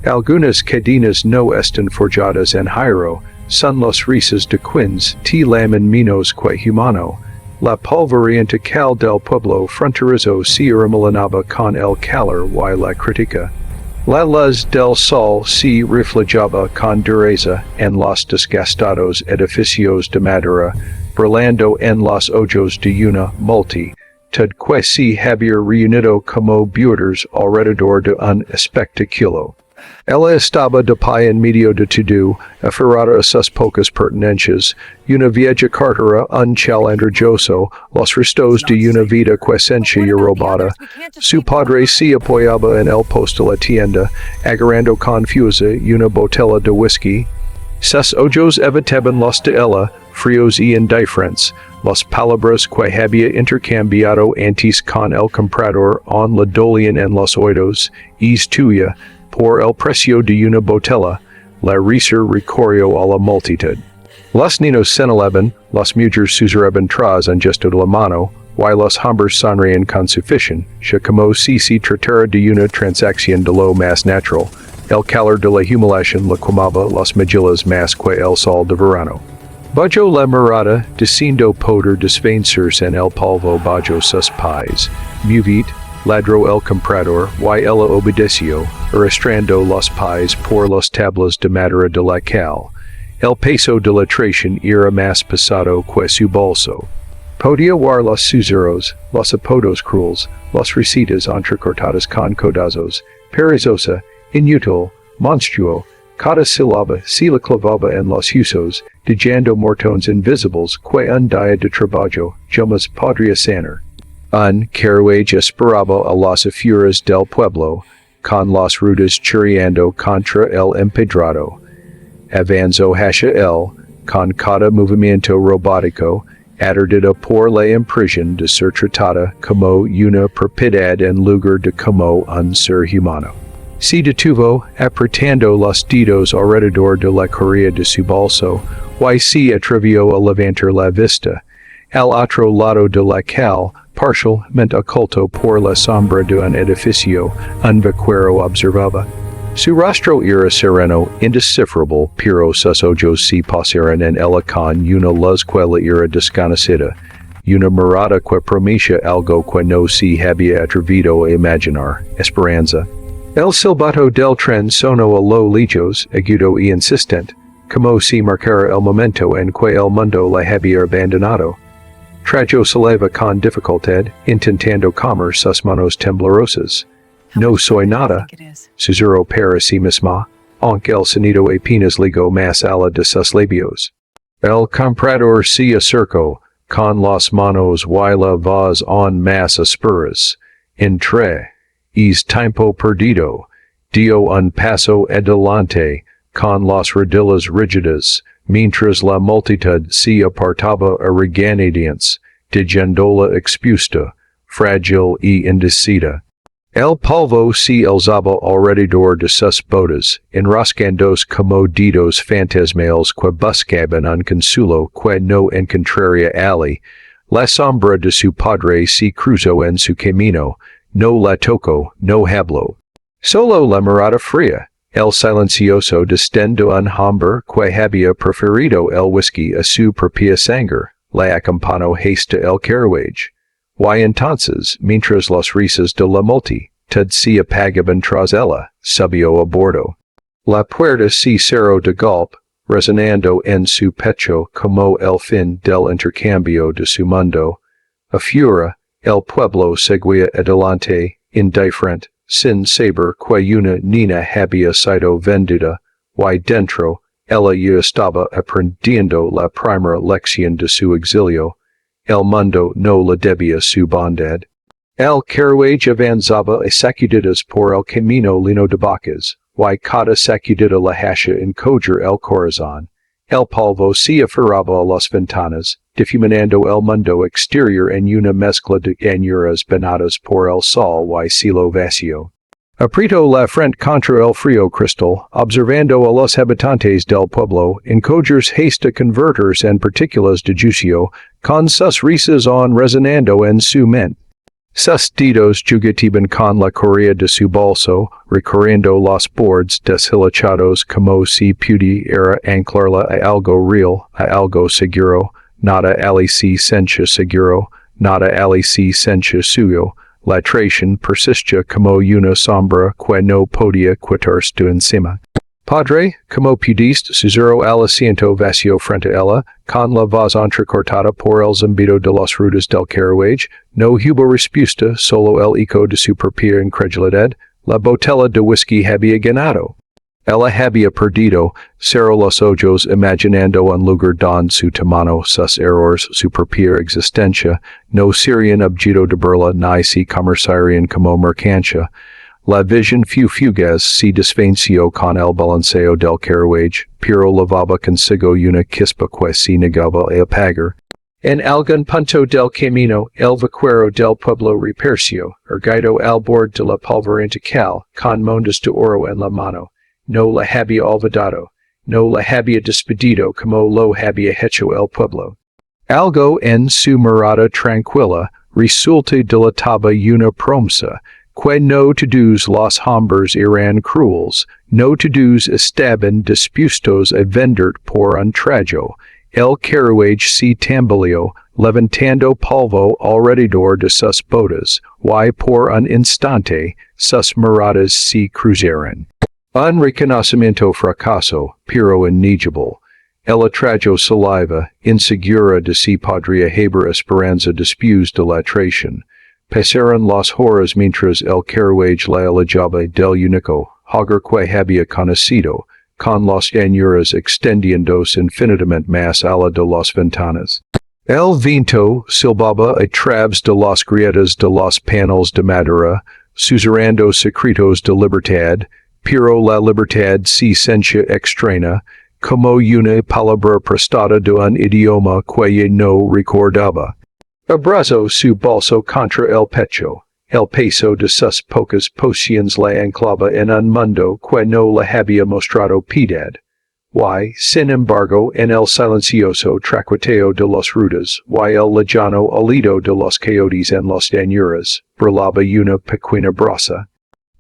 Algunas cadenas no están forjadas en hierro, son los risas de quins, t lamen menos que humano. La polvorienta cal del pueblo fronterizo se remolinaba con el calor y la crítica. La luz del sol se reflejaba con dureza en los desgastados edificios de madera, brillando en los ojos de una multitud que se había reunido como builders alrededor de un espectáculo. Ella estaba de pie en medio de todo, aferrada a sus pocas pertenencias, una vieja cartera, un chalendroso, los restos de una vida que sentía robada. Su padre se apoyaba en el poste de la tienda, agarrando confusa una botella de whisky. Sus ojos evitaban los de ella, fríos y indiferentes, las palabras que había intercambiado antes con el comprador on la dolían en los oídos, es tuya, por el precio de una botella, la risa recorrió a la multitud. Los niños señalaban, las mujeres susurraban tras un gesto de la mano, y los hombres sonreían con suficiencia, como si se tratara de una transacción de lo más natural. El calor de la humiliación le quemaba las mejillas más que el sol de verano. Bajo la mirada, descendo poder desvencerse en el polvo bajo sus pies. Muvit, ladró el comprador, y ella obedeció, arrastrando los pies por las tablas de madera de la cal. El peso de la traición era más pesado que su bolso. Podía ver los susurros, los apodos crueles, las risitas entrecortadas con codazos, perezosa, inútil, monstruo, cada sílaba se le clavaba en los huesos, dejando mortones invisibles que un día de trabajo jamás podría sanar. Un carruaje esperaba a las afueras del pueblo, con las ruedas chirriando contra el empedrado. Avanzó hacia él, con cada movimiento robótico, aturdida por la impresión de ser tratada como una propiedad en lugar de como un ser humano. Se detuvo, apretando los dedos alrededor de la correa de su bolso, y se atrevió a levantar la vista. Al otro lado de la cal, parcialmente oculto por la sombra de un edificio, un vaquero observaba. Su rostro era sereno, indescifrable, pero sus ojos se posaron en ella con una luz que le era desconocida, una mirada que prometía algo que no se había atrevido a imaginar, esperanza. El silbato del tren sonó a lo lejos, agudo y insistente, como si marcara el momento en que el mundo la había abandonado. Trajo saliva con dificultad, intentando calmar sus manos temblorosas. No soy nada, susurró para sí misma, aunque el sonido apenas llegó más allá de sus labios. El comprador se acercó, con las manos y la voz aún más ásperas. Entré. Es tiempo perdido. Dio un paso adelante, con las rodillas rígidas, mientras la multitud se apartaba a regañadientes, dejándola expuesta, frágil y indecisa. El polvo se alzaba alrededor de sus botas, enroscándose como dedos fantasmales que buscaban un consuelo que no encontraría allí. La sombra de su padre se cruzó en su camino, no la tocó, no habló. Solo la mirada fría, el silencioso desdén de un hombre que había preferido el whisky a su propia sangre, la acompañó hasta el carruaje. Y entonces, mientras las risas de la multitud se apagaban tras ella, subió a bordo. La puerta se cerró de golpe, resonando en su pecho como el fin del intercambio de su mundo. Afuera, el pueblo seguía adelante, indiferente, sin saber que una niña había sido vendida, y dentro, ella ya estaba aprendiendo la primera lección de su exilio. El mundo no le debía su bondad. El carruaje avanzaba a sacudidas por el camino lleno de vacas, y cada sacudida la hacía encoger el corazón. El polvo se aferraba a las ventanas, difuminando el mundo exterior en una mezcla de llanuras bañadas por el sol y cielo vacío. Apretó la frente contra el frío cristal, observando a los habitantes del pueblo, encogers hasta convertirse en partículas de juicio, con sus risas aún resonando en su mente. Sus dedos jugatiban con la correa de su bolso, recorriendo los bordes deshilachados como si pudiera anclarla a algo real, a algo seguro, nada alici sencha seguro, nada alici sencha suyo, la traición persiste como una sombra que no podía quitarse de encima. Padre, como pudiste susurró al asiento vacío frente a ella, con la voz entrecortada por el zumbido de las ruedas del carruaje, no hubo respuesta, solo el eco de su propia incredulidad, la botella de whisky había ganado. Ella había perdido, cerró los ojos imaginando en lugar don su tamaño sus errores, su propia existencia, no serían objeto de burla ni se comerciarían como mercancía. La visión fugaz se desvaneció con el balanceo del carruaje, pero llevaba consigo una chispa que se negaba a apagar. En algún punto del camino, el vaquero del pueblo reapareció, erguido al borde de la polvorienta cal, con monedas de oro en la mano. No la había olvidado, no la había despedido como lo había hecho el pueblo. Algo en su mirada tranquila resulta dilataba una promesa, que no todos los hombres eran crueles, no todos estaban dispuestos a vender por un trago. El carruaje se tambaleó, levantando polvo alrededor de sus botas, y por un instante, sus miradas se cruzaron. Un reconocimiento fracaso, pero innegible. Ella tragó saliva, insegura de si podría haber esperanza después de la traición. Pasaron las horas mientras el carruaje la alejaba del único hogar que había conocido, con las llanuras extendiéndose infinitamente más allá de las ventanas. El viento silbaba a través de las grietas de los paneles de madera, susurrando secretos de libertad, pero la libertad se sentía extraña, como una palabra prestada de un idioma que no recordaba. Abrazó su bolso contra el pecho. El peso de sus pocas pociones la anclaba en un mundo que no le había mostrado piedad. Y, sin embargo, en el silencioso traqueteo de las rutas, y el lejano alido de los coyotes en las llanuras, burlaba una pequeña brasa.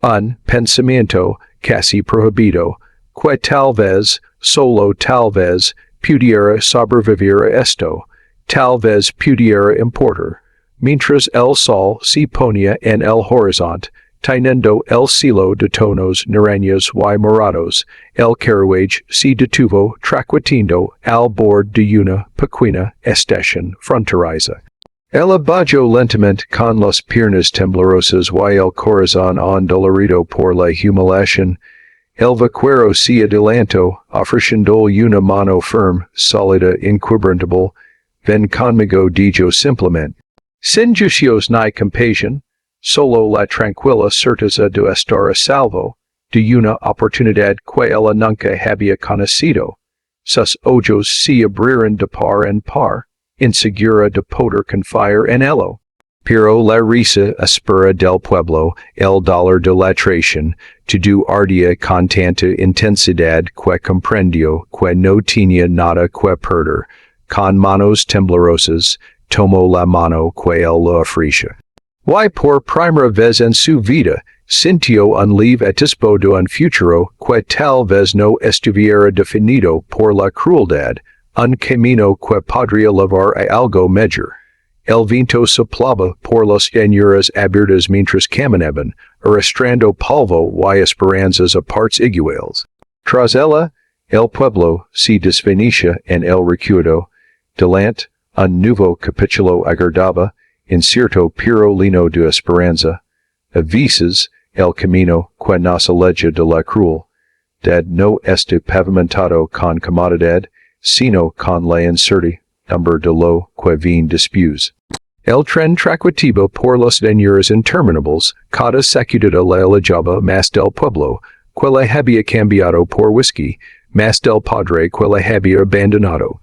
Un pensamiento casi prohibido, que tal vez, solo tal vez, pudiera sobrevivir a esto. Tal vez pudiera importar. Mientras el sol se ponía en el horizonte, teniendo el cielo de tonos naranjas y morados, el carruaje se detuvo traquetiendo al borde de una pequeña estación fronteriza. Ella bajó lentamente con las piernas temblorosas y el corazón dolorido por la humillación. El vaquero se adelantó, ofreciendo una mano firme, sólida, inquebrantable. Ven conmigo, dijo simplemente. Sin juicios ni compasión, solo la tranquila certeza de estar a salvo, de una oportunidad que ella nunca había conocido. Sus ojos se abrieron de par en par, insegura de poder confiar en ello. Pero la risa áspera del pueblo, el dolor de la traición, todo ardía con tanta intensidad que comprendió que no tenía nada que perder. Con manos temblorosas, tomó la mano que él le ofrecía. Y por primera vez en su vida, sintió un leve atisbo de un futuro que tal vez no estuviera definido por la crueldad, un camino que podría llevar a algo mejor. El viento soplaba por las llanuras abiertas mientras caminaban, arrastrando polvo y esperanzas a partes iguales. Tras ella, el pueblo se desvanecía en el recuerdo. Delante, un nuevo capítulo aguardaba, incierto pero lleno de esperanza. A veces, el camino que nos aleja de la crueldad no está pavimentado con comodidad, sino con la incertidumbre de lo que viene después. El tren traquetiba por las llanuras interminables, cada sacudida la alejaba más del pueblo, que la había cambiado por whisky, más del padre que la había abandonado.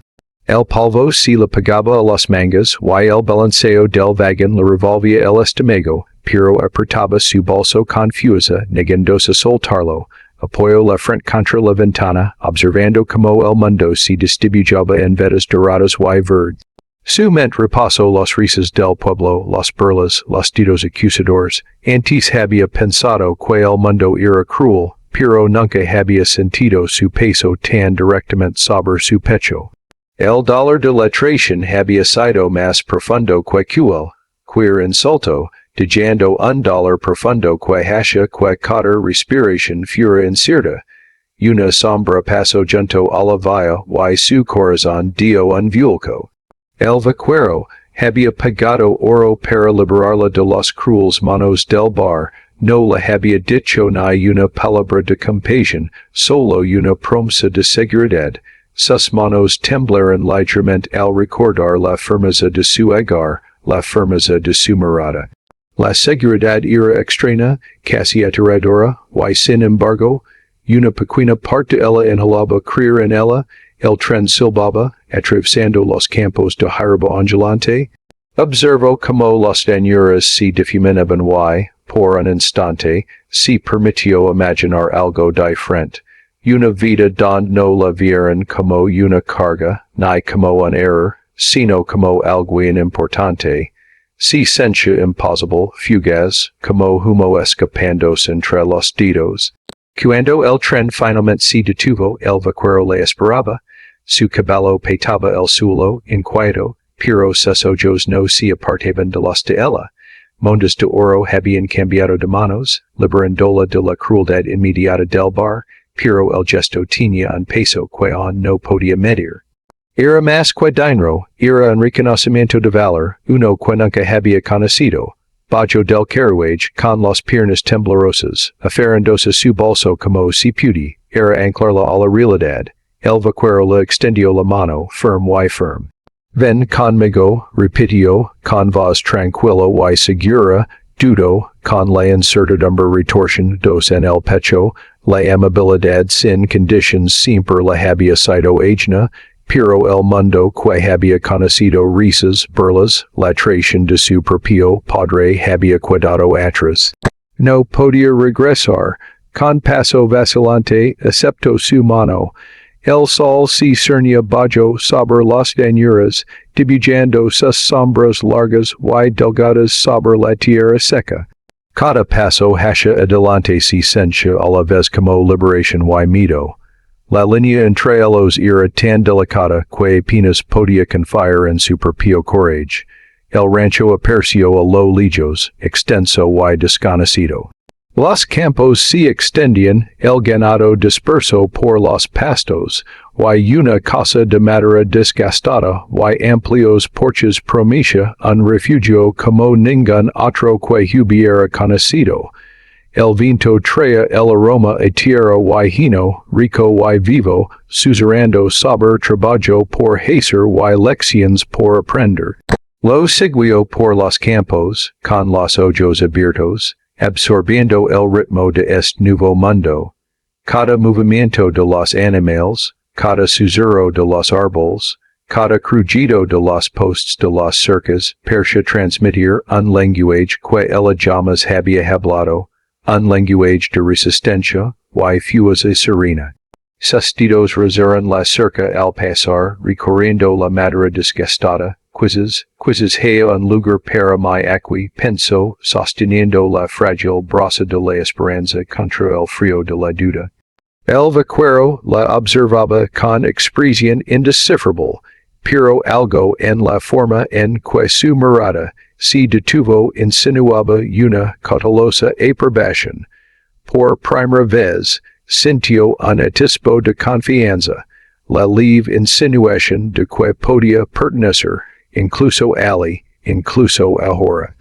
El polvo se le pegaba a las mangas, y el balanceo del vagón le revolvía el estómago, pero apretaba su bolso confusa, negándose a soltarlo. Apoyó la frente contra la ventana, observando cómo el mundo se distribuyaba en vetas doradas y verdes. Su ment repaso los risas del pueblo, las burlas, los ditos acusadores, antes había pensado que el mundo era cruel, pero nunca había sentido su peso tan directamente sobre su pecho. El dolor de la traición había sido más profundo que cruel, queer insulto, dejando un dolor profundo que hacia que cada respiración fuera incierta. Una sombra pasó junto a la vía y su corazón dio un vuelco. El vaquero había pagado oro para liberarla de las crueles manos del bar, no le había dicho ni una palabra de compasión, solo una promesa de seguridad. Sus manos temblaron ligeramente al recordar la firmeza de su hogar, la firmeza de su mirada. La seguridad era extraña, casi aterradora, y sin embargo, una pequeña parte de ella inhalaba creer en ella. El tren silbaba, atravesando los campos de hierba ondulante. Observó cómo las llanuras se difuminaban y, por un instante, se permitió imaginar algo diferente. Una vida donde no la vieran como una carga, ni como un error, sino como algo importante. Se sentía imposible, fugaz, como humo escapándose entre los dedos. Cuando el tren finalmente se detuvo, el vaquero le esperaba. Su caballo petaba el suelo, inquieto, pero sus ojos no se apartaban de los de ella. Mondas de oro habían cambiado de manos, liberándola de la crueldad inmediata del bar, pero el gesto tenía un peso que aún no podía medir. Era más que dinero, era un reconocimiento de valor, uno que nunca había conocido. Bajo del carruaje, con las piernas temblorosas, aferrándose su bolso como si pudiera, era anclarla a la realidad. El vaquero le extendió la mano, firm y firm. Ven conmigo, repitió, con voz tranquila y segura, dudo, con la incertidumbre retorción dos en el pecho, la amabilidad sin condiciones siempre le había sido ajena, pero el mundo que había conocido risas, burlas, la traición de su propio padre había quedado atrás. No podía regresar, con paso vacilante, excepto su mano. El sol se cernía bajo sobre las llanuras, dibujando sus sombras largas y delgadas sobre la tierra seca. Cada paso hacia adelante se sentía a la vez como liberación y miedo. La línea entre ellos era tan delicada que apenas podía confiar en su propio coraje. El rancho apareció a lo lejos, extenso y desconocido. Los campos se extendían, el ganado disperso por los pastos, y una casa de madera desgastada y amplios porches prometía un refugio como ningún otro que hubiera conocido. El viento traía el aroma a tierra y hino, rico y vivo, susurrando sobre trabajo por hacer y lecciones por aprender. Lo siguió por los campos, con los ojos abiertos, absorbiendo el ritmo de este nuevo mundo. Cada movimiento de los animales, cada susurro de los árboles, cada crujido de los postes de las cercas, parecía transmitir un lenguaje que ella jamás había hablado, un lenguaje de resistencia, y fuerza serena. Sus dedos rozaron la cerca al pasar, recorriendo la madera desgastada. Quizzes hay un lugar para mi aquí, pensó, sosteniendo la frágil brasa de la esperanza contra el frío de la duda. El vaquero la observaba con expresión indescifrable, pero algo en la forma en que su mirada se detuvo insinuaba una cautelosa aprobación. Por primera vez, sintió un atisbo de confianza, la leve insinuación de que podía pertenecer, incluso Ali, incluso ahora.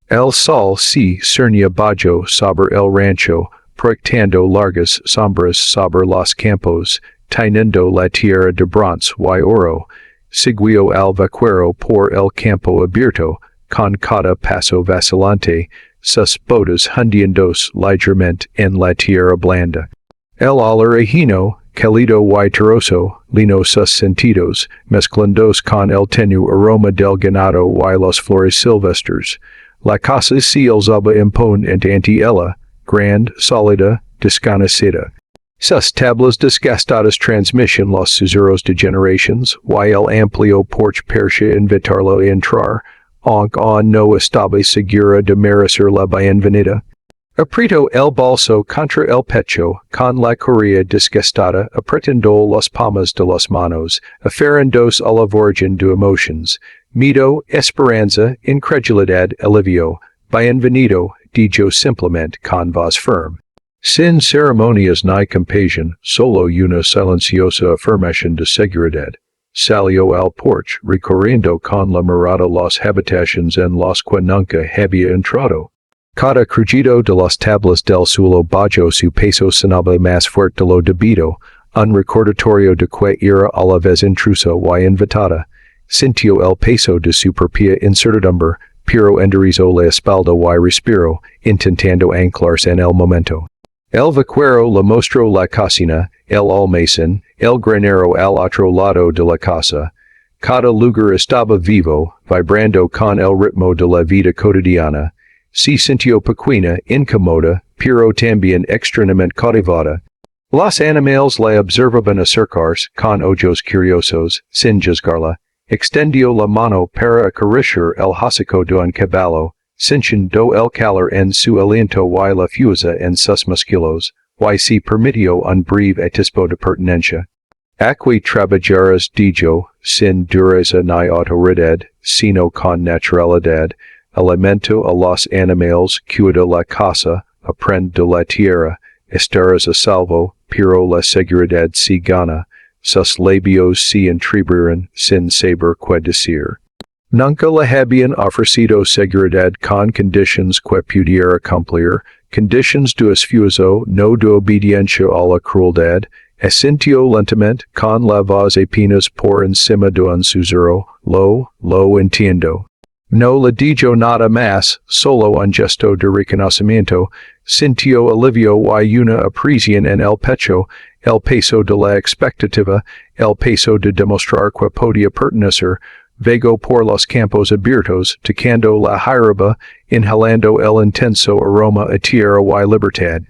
El sol se cernía bajo sobre el rancho, proyectando largas sombras sobre los campos, teniendo la tierra de bronce y oro. Siguió al vaquero por el campo abierto, con cada paso vacilante, sus botas hundiéndose ligeramente en la tierra blanda. El olor ajeno, cálido y terroso, llenó sus sentidos, mezclándose con el tenue aroma del ganado y las flores silvestres. La casa se alzaba imponente ante ella, grande, sólida, desconocida. Sus tablas desgastadas transmission los susurros de generations, y el amplio porche persia invitarlo a entrar, aunque no estaba segura de merecer la bienvenida. Aprieto el bolso contra el pecho, con la correa desgastada, apretando las palmas de las manos, aferendos a la virgen de emotions, miedo, esperanza, incredulidad, alivio, bienvenido, dijo simplemente con voz firme. Sin ceremonias ni compasión, solo una silenciosa afirmación de seguridad. Salió al porche, recorriendo con la mirada las habitaciones en las que nunca había entrado. Cada crujido de las tablas del suelo bajo su peso sonaba más fuerte de lo debido, un recordatorio de que era a la vez intrusa y invitada. Sintió el peso de su propia incertidumbre, pero enderezó la espalda y respiró, intentando anclarse en el momento. El vaquero le mostró la cocina, el almacén, el granero al otro lado de la casa. Cada lugar estaba vivo, vibrando con el ritmo de la vida cotidiana. Se sintió pequeña, incómoda, pero también extrañamente cautivada. Los animales la observaban acercarse, con ojos curiosos, sin juzgarla. Extendió la mano para acariciar el hocico de un caballo, sintiendo el calor en su aliento y la fuerza en sus músculos, y se permitió un breve atisbo de pertenencia. Aquí trabajarás, dijo, sin dureza ni autoridad, sino con naturalidad. Alimento a los animales, cuida la casa, aprende de la tierra, estarás a salvo, pero la seguridad se gana. Sus labios se entreabrieron sin saber qué decir. Nunca le habían ofrecido seguridad con condiciones que pudiera cumplir, condiciones de esfuerzo, no de obediencia a la crueldad. Asintió lentamente, con la voz apenas por encima de un susurro, lo entiendo. No le dijo nada más, solo un gesto de reconocimiento. Sintió alivio y una apreciación en el pecho, el peso de la expectativa, el peso de demostrar que podía pertenecer. Vagó por los campos abiertos, tocando la hierba, inhalando el intenso aroma a tierra y libertad.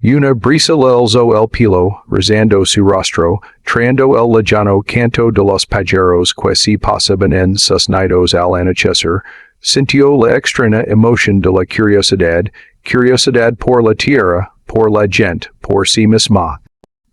Una brisa le alzó el pelo, rozando su rostro, traendo el lejano canto de los pajaros que se pasaban en sus nidos al anochecer. Sintió la extraña emoción de la curiosidad por la tierra, por la gente, por sí misma.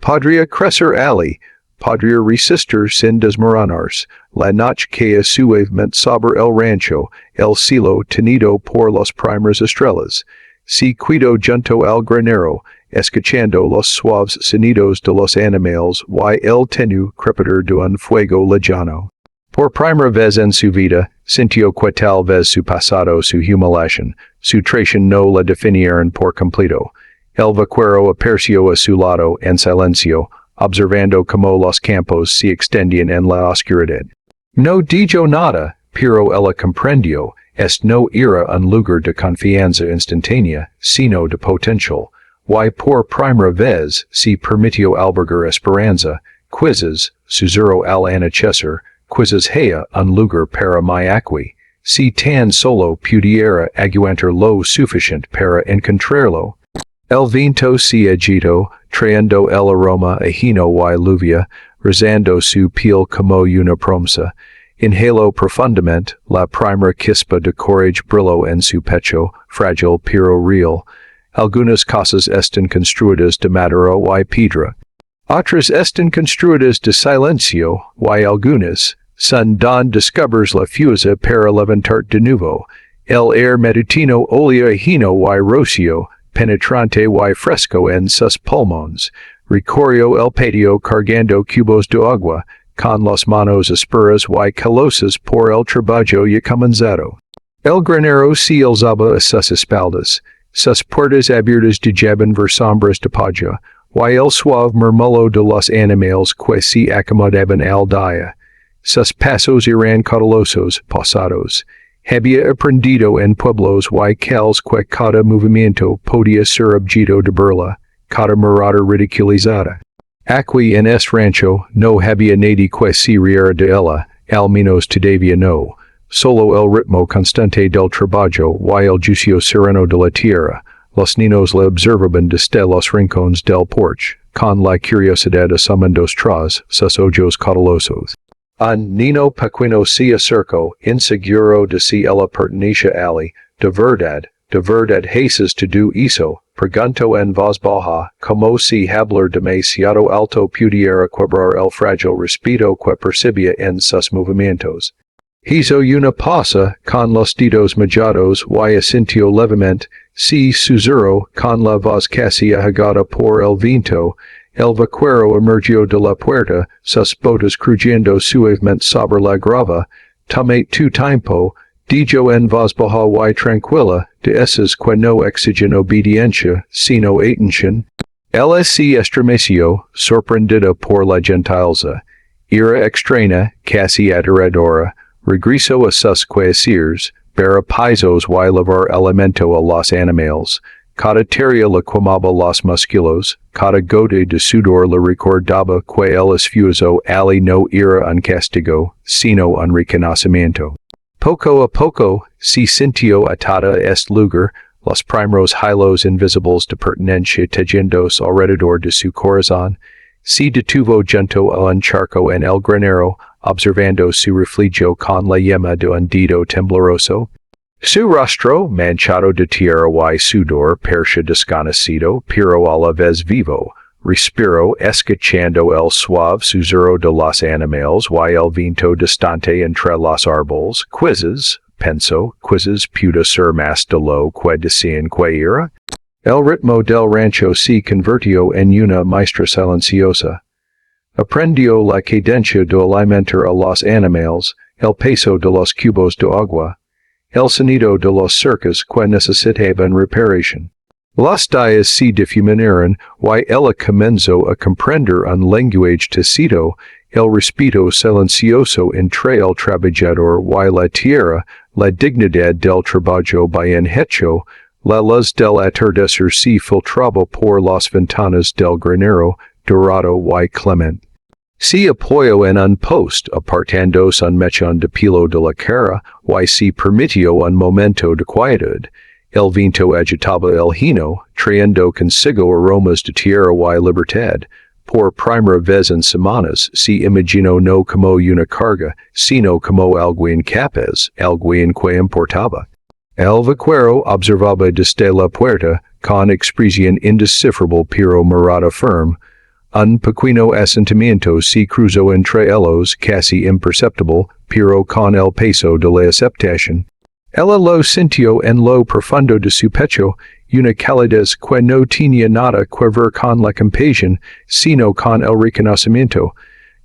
Podría crecer allí, podría resistir sin desmoronarse. La noche caía suavemente sobre el rancho, el cielo tenido por las primeras estrellas. Se quedó junto al granero, escuchando los suaves sonidos de los animales y el tenue crepitar de un fuego lejano. Por primera vez en su vida, sintió que tal vez su pasado, su humiliación, su traición no la definieron por completo. El vaquero apareció a su lado en silencio, observando cómo los campos se extendían en la oscuridad. No dijo nada, pero ella comprendió. No era un lugar de confianza instantánea, sino de potencial. Y por primera vez se permitió albergar esperanza. Quizás, susurró al anochecer, quizás haya un lugar para mí aquí. Si tan solo pudiera aguantar lo suficiente para encontrarlo. El viento se agitó, trayendo el aroma ajeno y lluvia, rozando su piel como una promesa. Inhaló profundamente, la primera chispa de courage brilló en su pecho, frágil pero real. Algunas cosas están construidas de madera y piedra. Otras están construidas de silencio, y algunas son don descubres la fuerza para levantar de nuevo. El aire matutino oleagino y rocío, penetrante y fresco en sus pulmones. Recorrió el patio cargando cubos de agua, con las manos ásperas y calosas por el trabajo ya comenzado. El granero se alzaba a sus espaldas, sus puertas abiertas dejaban ver sombras de paja, y el suave murmullo de los animales que se acomodaban al día. Sus pasos eran cautelosos, pausados. Había aprendido en pueblos y calles que cada movimiento podía ser objeto de burla, cada mirada ridiculizada. Aquí en este rancho no había nadie que se riera de ella, al menos todavía no. Solo el ritmo constante del trabajo y el juicio sereno de la tierra. Los niños le observaban desde los rincones del porche, con la curiosidad asomandos tras sus ojos cautelosos. An Nino Pequeno se acercó, inseguro de si ella pertenecía ali, de verdad haces to do hizo, pregunto en voz baja, como si hablar demasiado alto pudiera quebrar el fragile respeto que percibía en sus movimientos. Hizo una pausa, con los dedos mojados y asintió levemente, si susurró, con la voz casi ahogada por el viento. El vaquero emergió de la puerta, sus botas crujiendo suavemente sobre la grava. Tome tu tiempo, dijo en voz baja y tranquila, de esas que no exigen obediencia, sino atención. Ella se estremeció, sorprendida por la gentileza. Era extraña, casi aterradora. Regresó a sus quehaceres, para pisos y lavar alimento a los animales. Cada tarea le quemaba los músculos, cada gota de sudor le recordaba que el esfuerzo ali no era un castigo, sino un reconocimiento. Poco a poco, se sintió atada a este lugar, los primeros hilos invisibles de pertenencia tejiéndose alrededor de su corazón. Se detuvo junto a un charco en el granero, observando su reflejo con la yema de un dedo tembloroso. Su rostro, manchado de tierra y sudor, parecía desconocido, pero a la vez vivo. Respiró, escuchando el suave susurro de los animales y el viento distante entre los árboles. Quizzes, pensó, quizzes pudo ser más de lo que decían que era. El ritmo del rancho se convirtió en una maestra silenciosa. Aprendió la cadencia de alimentar a los animales, el peso de los cubos de agua, el sonido de los cercas que necesitaban reparación. Los días se difuminaron y ella comenzó a comprender un lenguaje tecido, el respeto silencioso entre el trabajador y la tierra, la dignidad del trabajo bien hecho. La luz del atardecer se filtraba por las ventanas del granero, dorado y clemente. Se apoyó en un post, apartándose un mechón de pelo de la cara, y se permitió un momento de quietud. El viento agitaba el hino, trayendo consigo aromas de tierra y libertad. Por primera vez en semanas, se imaginó no como una carga, sino como algo incapaz, algo que importaba. El vaquero observaba desde la puerta, con expresión indescifrable pero mirada firme. Un pequeño asentimiento se cruzó entre ellos, casi imperceptible, pero con el peso de la aceptación. Ella lo sintió en lo profundo de su pecho, una calidez que no tenía nada que ver con la compasión, sino con el reconocimiento.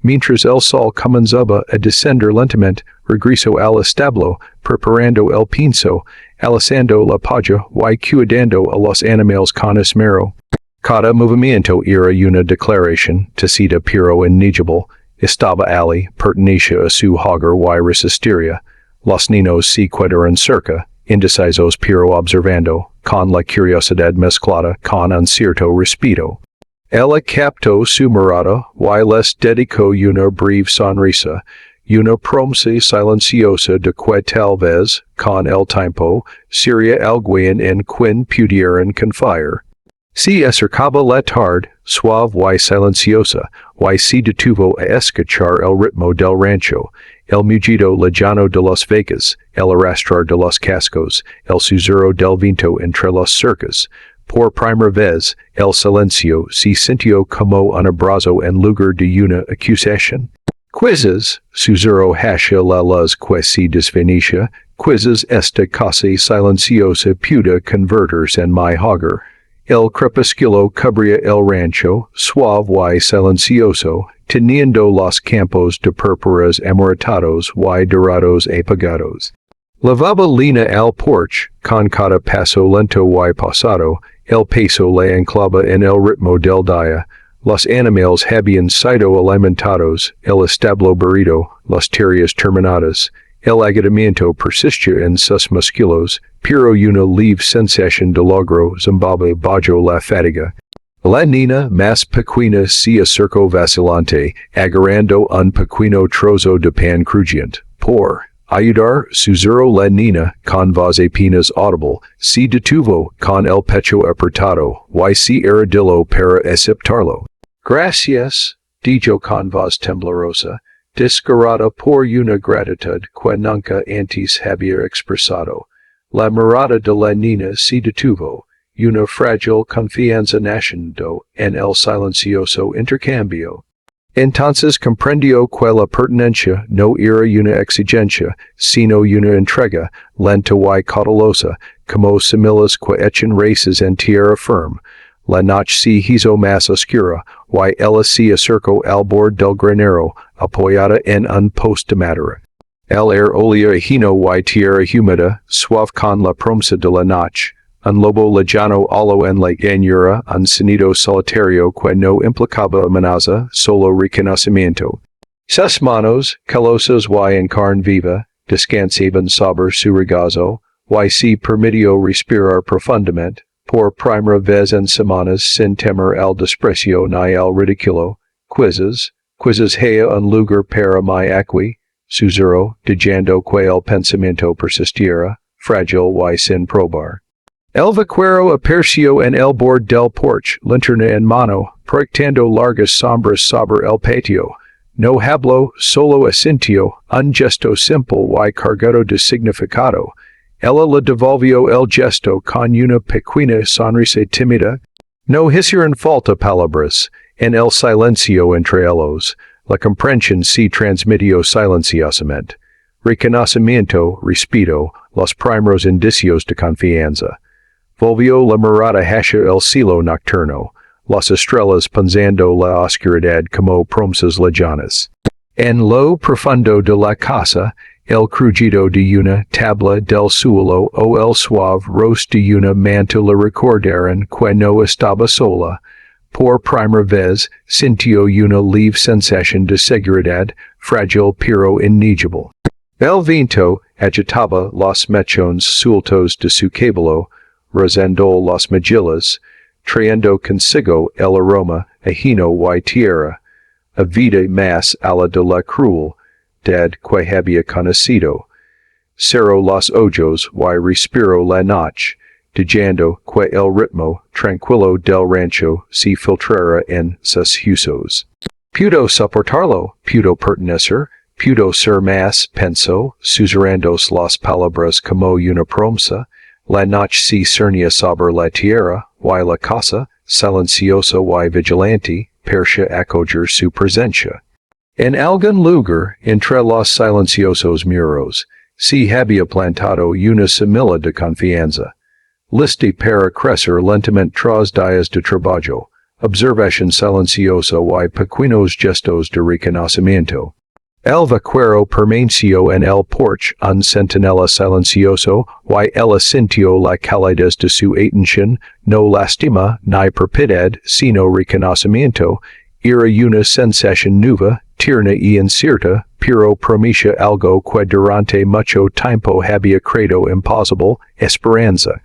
Mientras el sol comenzaba a descender lentamente, regresó al establo, preparando el pinzo, alisando la paja y cuidando a los animales con esmero. Cada movimiento era una declaración, tecida pero innegible. Estaba ali, pertenecía a su hogar y resistiría. Los niños se quedaron cerca, indecisos pero observando, con la curiosidad mezclada con un cierto respeto. Ella captó su mirada y les dedicó una breve sonrisa, una promesa silenciosa de que tal vez, con el tiempo, sería alguien en quien pudieran confiar. Se acercaba la tarde, suave y silenciosa, y se detuvo a escuchar el ritmo del rancho, el mugido lejano de las vacas, el arrastrar de los cascos, el susurro del viento entre las cercas. Por primera vez, el silencio se sintió como un abrazo en lugar de una acusación. Quizzes, susurró hacia la luz que se desvanecía, quizzes esta casi silenciosa pudo convertirse en mi hogar. El crepúsculo cubría el rancho, suave y silencioso, teniendo los campos de purpuras amoratados y dorados apagados. Lavaba lina al porche, con cada paso lento y pausado, el peso le anclaba en el ritmo del día. Los animales habían sido alimentados, el establo barrido, las tareas terminadas. El agotamiento persistía en sus músculos, pero una leve sensación de logro zumbaba bajo la fatiga. La niña más pequeña se acercó vacilante, agarrando un pequeño trozo de pan crujiente. Por ayudar, susurró la niña, con voz apenas audible, se detuvo, con el pecho apretado, y se arrodilló para aceptarlo. Gracias, dijo con voz temblorosa, descarada por una gratitud que nunca antes había expresado. La mirada de la niña se detuvo, una frágil confianza naciendo en el silencioso intercambio. Entonces comprendió que la pertenencia no era una exigencia, sino una entrega, lenta y cautelosa, como semillas que echan raíces en tierra firme. La noche se hizo más oscura, y ella se acercó al borde del granero, apoyada en un poste de madera. El air olía ajeno y tierra húmeda, suave con la promesa de la noche. Un lobo lejano halo en la llanura, un sonido solitario que no implicaba amenaza, solo reconocimiento. Sus manos, calosas y en carne viva, descansaban sobre su regazo, y se permitió respirar profundamente, por primera vez en semanas sin temer al desprecio ni al ridículo. Quizzes haya un lugar para mi aquí, susurró, dejando que el pensamiento persistiera, frágil y sin probar. El vaquero apareció en el borde del porche, linterna en mano, proyectando largas sombras sobre el patio. No habló, solo asintió, un gesto simple y cargado de significado. Ella le devolvió el gesto con una pequeña sonrisa tímida. No hicieron falta palabras. En el silencio entre ellos, la comprensión se transmitió silenciosamente. Reconocimiento, respeto, los primeros indicios de confianza. Volvió la mirada hacia el cielo nocturno, las estrellas punzando la oscuridad como promesas lejanas. En lo profundo de la casa, el crujido de una tabla del suelo o el suave roce de una manta le recordaron que no estaba sola. Por primera vez, sintió una leve sensación de seguridad, frágil pero innegligible. El viento agitaba los mechones sueltos de su cabello, rozando las mejillas, trayendo consigo el aroma ajeno y tierra, a vida más a la de la cruel dad que había conocido. Cerró los ojos y respiró la noche, dejando que el ritmo tranquilo del rancho se filtrara en sus huesos. Pudo soportarlo, pudo pertenecer, pudo ser más, pensó, susurrando las palabras como una promesa. La noche se cernía sobre la tierra, y la casa, silenciosa y vigilante, parecía acoger su presencia. En algún lugar, entre los silenciosos muros, se había plantado una semilla de confianza. Lista para crecer lentamente tras días de trabajo, observación silenciosa y pequeños gestos de reconocimiento. El vaquero permaneció en el porche un centinela silencioso y ella sintió la calidez de su atención, no lástima ni perpiedad, sino reconocimiento. Era una sensación nueva, tierna y incierta, pero prometía algo que durante mucho tiempo había creído imposible, esperanza.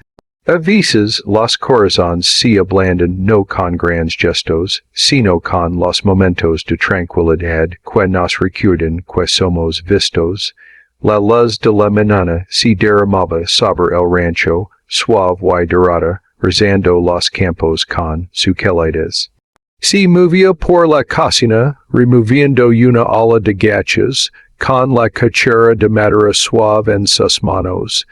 A veces los corazones se ablandan no con grandes gestos, sino con los momentos de tranquilidad que nos recuerdan que somos vistos. La luz de la mañana se derramaba sobre el rancho, suave y dorada, rozando los campos con su calidez. Se movía por la cocina, removiendo una ola de gachas, con la cuchara de madera suave en sus manos.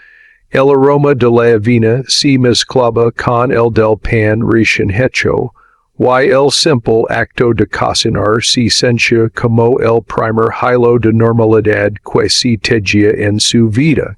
El aroma de la avena se mezclaba con el del pan recién hecho, y el simple acto de cocinar se sentía como el primer hilo de normalidad que se tejía en su vida.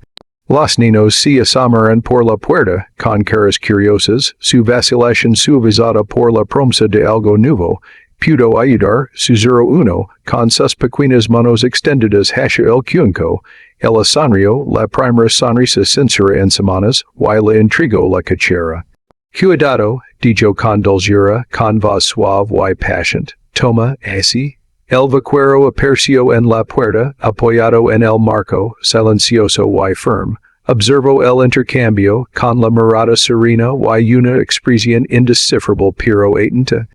Los niños se asomaron por la puerta, con caras curiosas, su vacilación suavizada por la promesa de algo nuevo. Pudo ayudar, susurró uno, con sus pequeñas manos extendidas hacia el cuenco. Ella sonrió, la primera sonrisa sincera en semanas, y le intrigó la cuchara. Cuidado, dijo con dulzura, con voz suave y paciente. Toma, así. El vaquero apareció en la puerta, apoyado en el marco, silencioso y firme. Observó el intercambio, con la mirada serena y una expresión indescifrable pero atenta.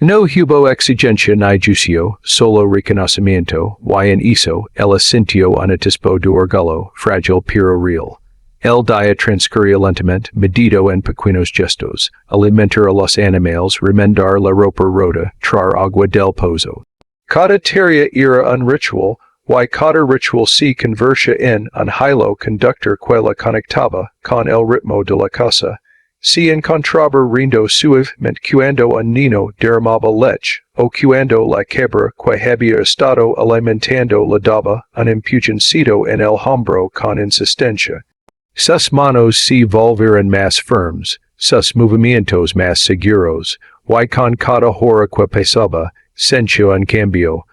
No hubo exigencia ni juicio, solo reconocimiento, y en hizo, ella sintió un atisbo de orgullo, frágil pero real. El dia transcurria lentamente, medito en pequeños gestos, alimentar a los animales, remendar la ropa rota, traer agua del pozo. Cada tarea era un ritual, y cada ritual se convertía en un hilo conductor que la conectaba con el ritmo de la casa. Se encontraba rindo suavemente cuando un niño derramaba leche, o cuando la cabra que había estado alimentando la daba un empujoncito en el hombro con insistencia. Sus manos se volvieron más firmes, sus movimientos más seguros, y con cada hora que pasaba, sentía un cambio.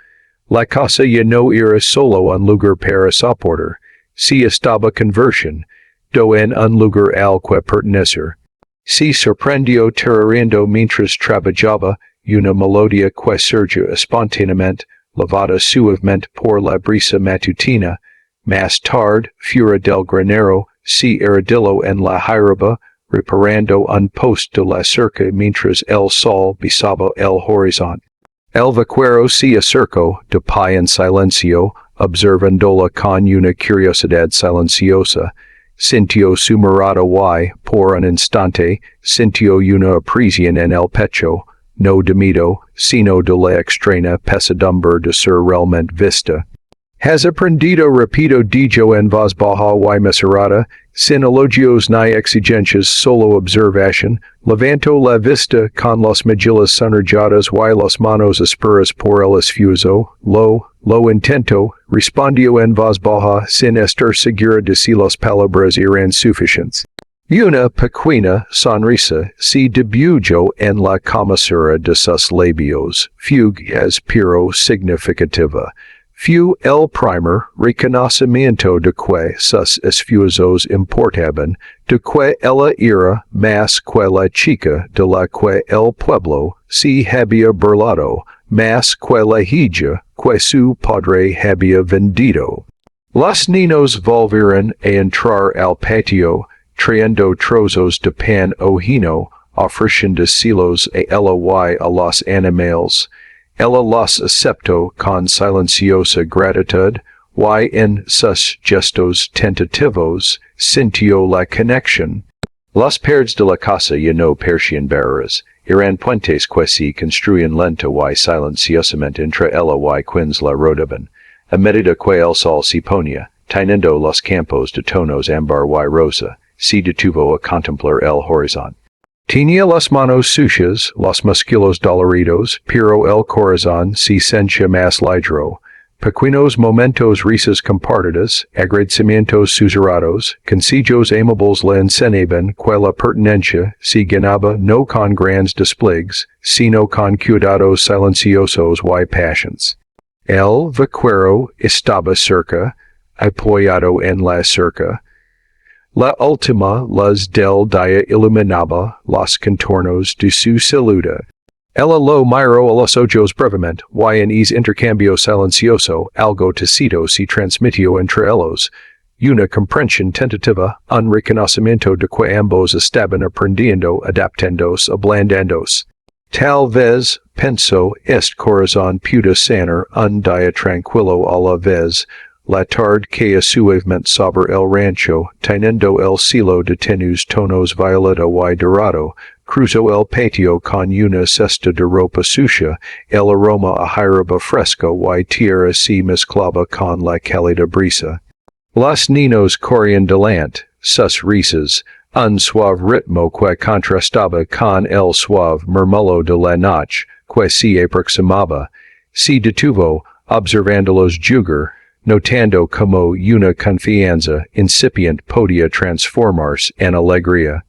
La casa ya no era solo un lugar para soportar, se estaba conversión, en un lugar al que pertenecer. Se sorprendió terroriendo mientras trabajaba, una melodía que surgió espontáneamente, lavada suavemente por la brisa matutina. Más tarde, fuera del granero, se arrodilló en la hierba, reparando un poste de la cerca mientras el sol besaba el horizonte. El vaquero se acercó, de pie en silencio, observándola con una curiosidad silenciosa. Sintió su mirada y, por un instante, sintió una opresión en el pecho, no de miedo, sino de la extraña pesadumbre de ser realmente vista. Has aprendido rápido dijo en voz baja y mesurada, sin elogios ni exigencias, solo observación, levantó la vista con las mejillas sonrojadas y las manos asperas por el esfuerzo, lo intento, respondió en voz baja, sin estar segura de si las palabras eran suficientes. Una pequeña sonrisa se dibujó en la comisura de sus labios, fugaz pero significativa. Fue el primer reconocimiento de que sus esfuerzos importaban, de que ella era más que la chica de la que el pueblo se había burlado, más que la hija que su padre había vendido. Los niños volvieron a entrar al patio, trayendo trozos de pan ojino, ofreciéndoselos a ella y a los animales. Ella los aceptó con silenciosa gratitud, y en sus gestos tentativos sintió la conexión. Las paredes de la casa ya no parecían barreras, eran puentes que se construían lento y silenciosamente entre ella y quienes la rodeaban. A medida que el sol se ponía, teniendo los campos de tonos ámbar y rosa, se detuvo a contemplar el horizonte. Tenía las manos sucias, los músculos doloridos, pero el corazón se sentía más ligero. Pequeños momentos risas compartidas, agradecimientos susurrados, consejos amables le enseñaban que la pertenencia se ganaba no con grandes despliegues, sino con cuidados silenciosos y pacientes. El vaquero estaba cerca, apoyado en la cerca. La última luz del día iluminaba los contornos de su saluda. Ella lo miró a los ojos brevemente, y en ese intercambio silencioso algo tacito se transmitió entre ellos, una comprensión tentativa, un reconocimiento de que ambos estaban aprendiendo, adaptándose, ablandándose. Tal vez, pensó, este corazón pueda sanar un día tranquilo a la vez. La tarde caía suavemente sobre el rancho, teniendo el cielo de tenues tonos violeta y dorado, cruzó el patio con una cesta de ropa sucia, el aroma a hierba fresca y tierra se mezclaba con la cálida brisa. Los niños corrían delante, sus risas, un suave ritmo que contrastaba con el suave murmullo de la noche, que se aproximaba. Se detuvo, observándolos jugar, notando como una confianza incipiente podía transformarse en alegría.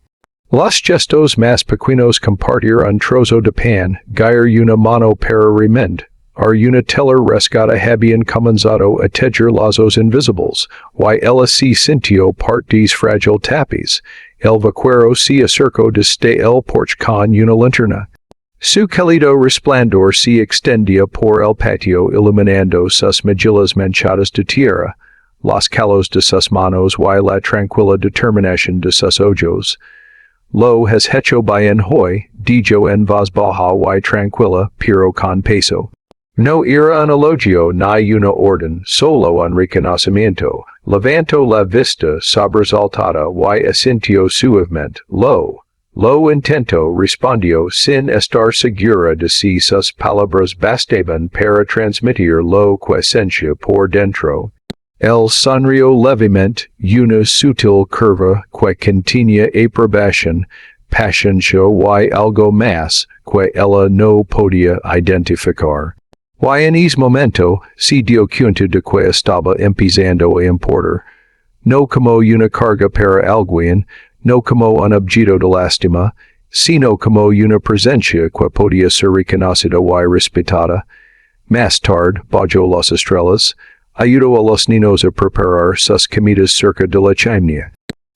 Los gestos más pequeños compartir un trozo de pan, guiar una mano para remend, una teller rescata habían comenzado a tejer lazos invisibles, y ella se sintió parte des fragile tapis. El vaquero se acercó desde el porche con una linterna. Su cálido resplandor se extendía por el patio iluminando sus mejillas manchadas de tierra, los callos de sus manos y la tranquila determinación de sus ojos. Lo has hecho bien hoy, dijo en voz baja y tranquila, pero con peso. No ira analogio ni una orden, solo un reconocimiento, levanto la vista sobresaltada y asintió suavemente, lo intento respondió sin estar segura de si sus palabras bastaban para transmitir lo que sentía por dentro. El sonrió levemente, una sutil curva que contenía aprobación, paciencia y algo más que ella no podía identificar. Y en ese momento se dio cuenta de que estaba empezando a importar. No como una carga para alguien, no como un objeto de lástima, sino como una presencia que podía ser reconocida y respetada. Más tarde, bajo las estrellas, ayudó a los niños a preparar sus comidas cerca de la chimenea.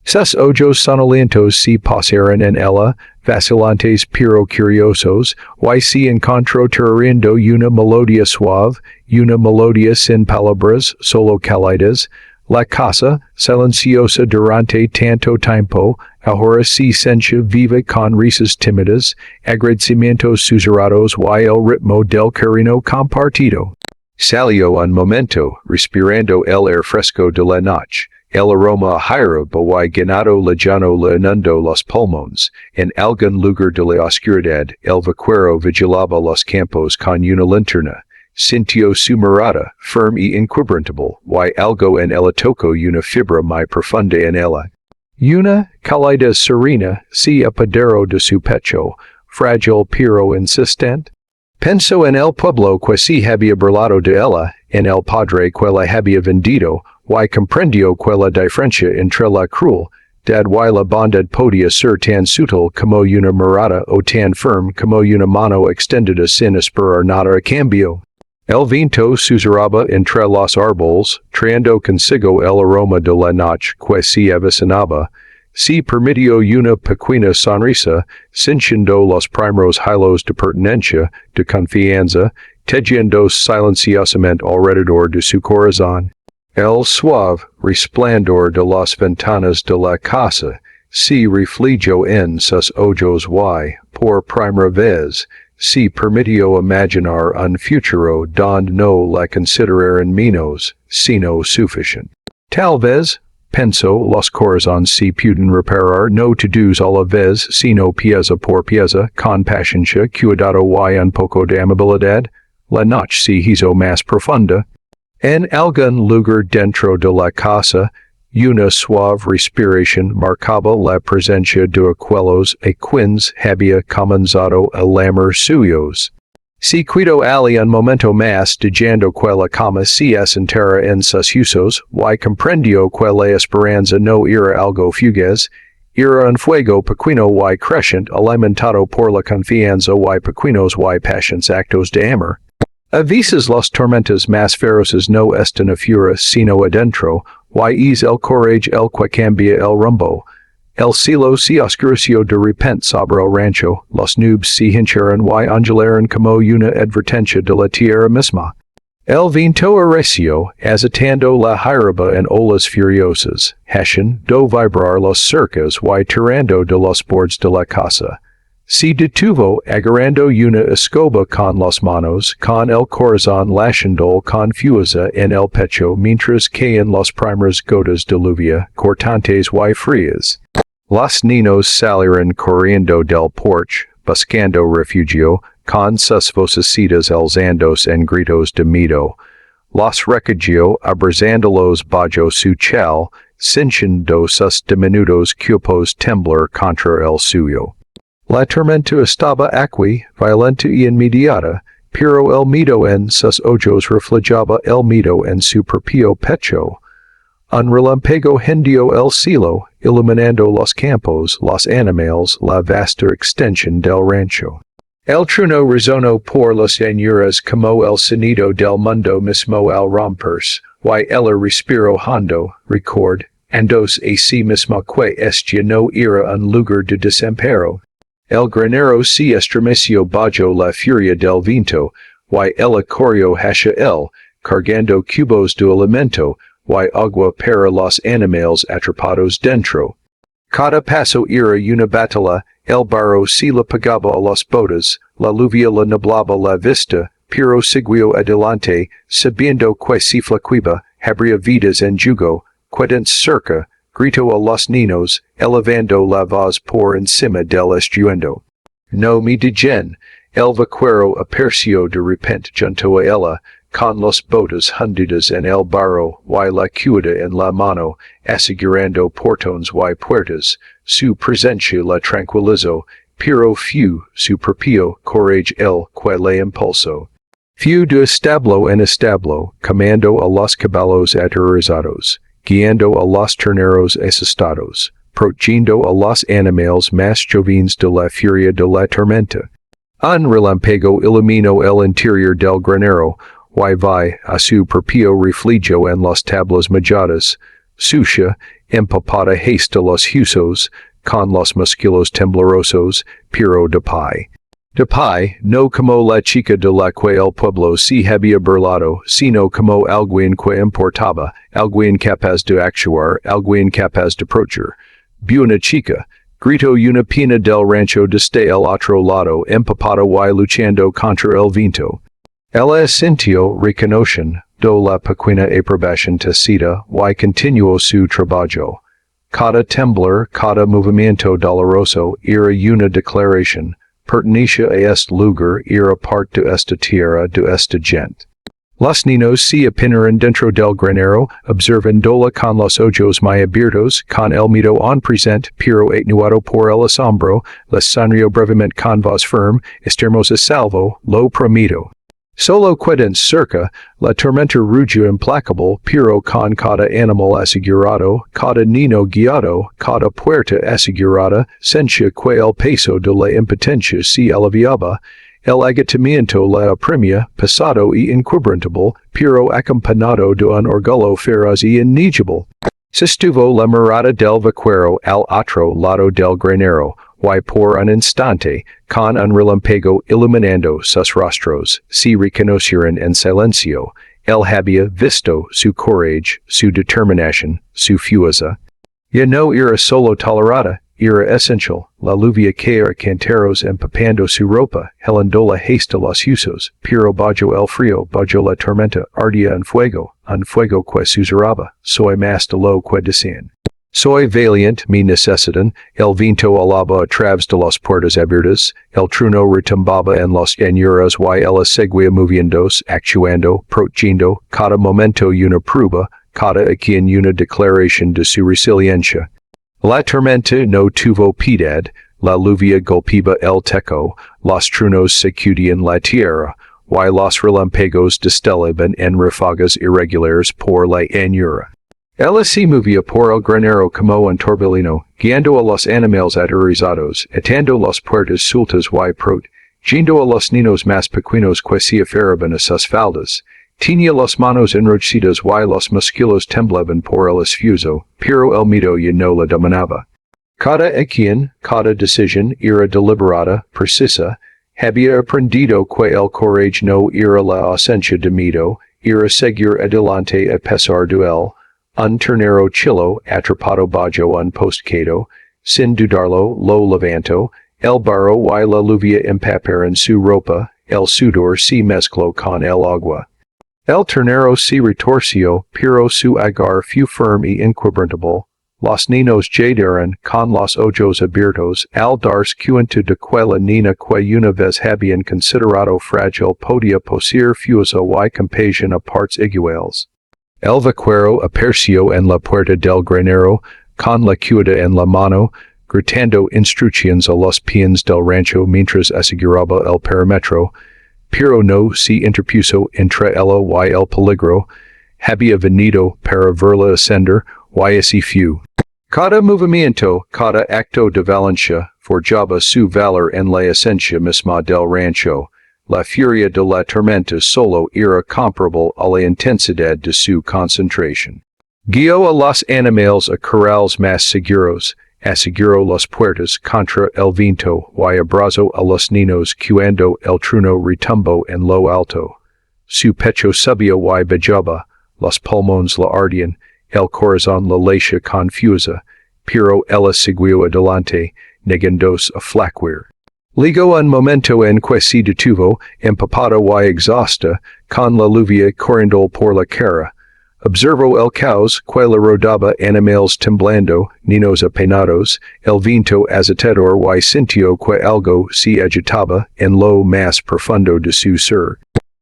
Sus ojos sonolentos se pasaron en ella, vacilantes pero curiosos, y se encontró tarareando una melodía suave, una melodía sin palabras, solo cálidas. La casa, silenciosa durante tanto tiempo, ahora se sentía viva con risas tímidas, agradecimientos susurrados y el ritmo del cariño compartido. Salió un momento, respirando el aire fresco de la noche. El aroma ajiraba y ganado lejano le inundó los pulmones. En algún lugar de la oscuridad, el vaquero vigilaba los campos con una linterna. Sintió su mirada, firme y inquebrantable, y algo en ella tocó una fibra muy profunda en ella. Una calidad serena se apoderó de su pecho, frágil pero insistente. Pensó en el pueblo que se había burlado de ella, en el padre que la había vendido, y comprendió que la diferencia entre la crueldad y la bondad podía ser tan sutil como una mirada o tan firme como una mano extendida sin esperar nada a cambio. El viento susurraba entre los árboles, trayendo consigo el aroma de la noche que se avecinaba. Se permitió una pequeña sonrisa, cinchando los primeros hilos de pertenencia, de confianza, tejiendo silenciosamente alrededor de su corazón. El suave resplandor de las ventanas de la casa se reflejó en sus ojos y, por primera vez, se permitió imaginar un futuro donde no la consideraran menos, sino suficiente. Tal vez, pensó, los corazones se pueden reparar no todos a la vez, sino pieza por pieza, con paciencia, cuidado y un poco de amabilidad. La noche se hizo más profunda. En algún lugar dentro de la casa, una suave respiración marcaba la presencia de aquellos a quienes había comenzado a lamer suyos. Se quedó allí un momento más dejando que la cama se asentara en sus usos, y comprendió que la esperanza no era algo fugaz, era un fuego pequeño y creciente alimentado por la confianza y pequeños y pacientes actos de amor. A veces las tormentas más feroces no están afuera sino adentro, y es el coraje el que cambia el rumbo. El cielo se oscureció de repente sobre el rancho, las nubes se hincharon y ondularon como una advertencia de la tierra misma. El viento arreció, azotando la hierba en olas furiosas, haciendo vibrar las cercas y tirando de los bordes de la casa. Se detuvo agarrando una escoba con las manos, con el corazón latiendo con fuerza en el pecho mientras caían las primeras gotas de lluvia, cortantes y frías. Los niños salieron corriendo del porche, buscando refugio, con sus vocecitas alzándose en gritos de miedo. Los recogió abrazándolos bajo su chal, cinchando sus diminutos cuerpos temblar contra el suyo. La tormenta estaba aquí, violenta y inmediata, pero el miedo en sus ojos reflejaba el miedo en su propio pecho. Un relámpago hendió el cielo, iluminando los campos, los animales, la vasta extensión del rancho. El trueno resonó por las llanuras como el sonido del mundo mismo al romperse, y ella respiró hondo, recordando a sí misma que este no era un lugar de desamparo. El granero se estremeció bajo la furia del viento, y ella corrió hacia él, cargando cubos de alimento, y agua para los animales atrapados dentro. Cada paso era una batalla, el barro se le pegaba a las botas, la lluvia le nublaba la vista, pero seguio adelante, sabiendo que si flaquiba, habría vidas en jugo, quedant cerca, grito a los niños, elevando la voz por encima del estruendo. No me degen, el vaquero apareció de repente junto a ella, con los botas hundidas en el barro, y la cuerda en la mano, asegurando portones y puertas, su presencia la tranquilizó, pero fue su propio coraje el que le impulsó. Fue de establo en establo, comando a los caballos aterrorizados, guiando a los terneros asustados, protegiendo a los animales más jóvenes de la furia de la tormenta. Un relámpago iluminó el interior del granero, y vi a su propio reflejo en las tablas malladas, sucia, empapada hasta los huesos, con los músculos temblorosos, pero de pie. De pie, no como la chica de la que el pueblo se había burlado, sino como alguien que importaba, alguien capaz de actuar, alguien capaz de proteger. Vi una chica, gritó una pina del rancho desde el otro lado, empapada y luchando contra el viento. Ella sintió reconocen, do la pequeña aprobación tacita, y continuó su trabajo. Cada temblor, cada movimiento doloroso, era una declaración, pertenecia a este lugar, era parte de esta tierra, de esta gente. Los niños se apiñaron dentro del granero, observándola con los ojos muy abiertos, con el miedo en presente, pero atenuado por el asombro, les sonrió brevemente con voz firme, estemos a salvo, lo prometo. Solo quedant cerca, la tormenta rugió implacable, pero con cada animal asegurado, cada niño guiado, cada puerta asegurada, sentía que el peso de la impotencia se aliviaba, el agotamiento la oprimía, pesado y inquebrantable, pero acompañado de un orgullo feroz y innegligible. Sostuvo la mirada del vaquero al otro lado del granero, y por un instante, con un relámpago iluminando sus rostros, se reconocieron en silencio. Él había visto su coraje, su determinación, su fuerza. Ya no era solo tolerada, era esencial. La lluvia caía canteros empapando su ropa, helándola hasta los huesos, pero bajo el frío, bajo la tormenta, ardía un fuego que susurraba, soy más de lo que desean. Soy valiente, mi necesitan, el viento alaba a través de las puertas abiertas, el trueno retumbaba en las llanuras y ella seguía moviéndose, actuando, protegiendo, cada momento una prueba, cada quien una declaración de su resiliencia. La tormenta no tuvo piedad, la lluvia golpeaba el techo, los truenos sacudían la tierra, y los relámpagos destellaban en ráfagas irregulares por la llanura. Ella se movía por el granero como un torbellino, guiando a los animales aterrorizados, atando las puertas sueltas y protegiendo a los niños más pequeños que se aferraban a sus faldas. Tenía las manos enrojecidas y los músculos temblaban por el esfuerzo, pero el miedo ya no la dominaba. Cada acción, cada decisión era deliberada, precisa. Había aprendido que el coraje no era la ausencia de miedo, era seguir adelante a pesar de él. Un ternero chilo, atrapado bajo un postcado, sin dudarlo, lo levantó, el barro y la lluvia empaparon su ropa, el sudor se mezcló con el agua. El ternero se retorció, pero su agar fue firme y inquebrantable. Los niños llegaron, con los ojos abiertos, al darse cuenta de que la niña que una vez habían considerado frágil podía poseer fuerza y compasión a partes iguales. El vaquero apareció en la puerta del granero, con la cuerda en la mano, gritando instrucciones a los peones del rancho mientras aseguraba el perímetro, pero no se interpuso entre ella y el peligro. Había venido para verla ascender, y así fue. Cada movimiento, cada acto de valencia, forjaba su valor en la esencia misma del rancho. La furia de la tormenta solo era comparable a la intensidad de su concentración. Guió a los animales a corrales más seguros, aseguró las puertas contra el viento y abrazó a los niños cuando el trueno retumbó en lo alto. Su pecho subía y bajaba, los pulmones la ardían, el corazón la latía confusa, pero ella siguió adelante, negándose a flaquear. Ligo un momento en que si detuvo, empapado y exhausta, con la lluvia corriendo por la cara. Observo el caos que la rodaba animales temblando, niños apenados, el viento azotador y sintió que algo se agitaba en lo más profundo de su ser.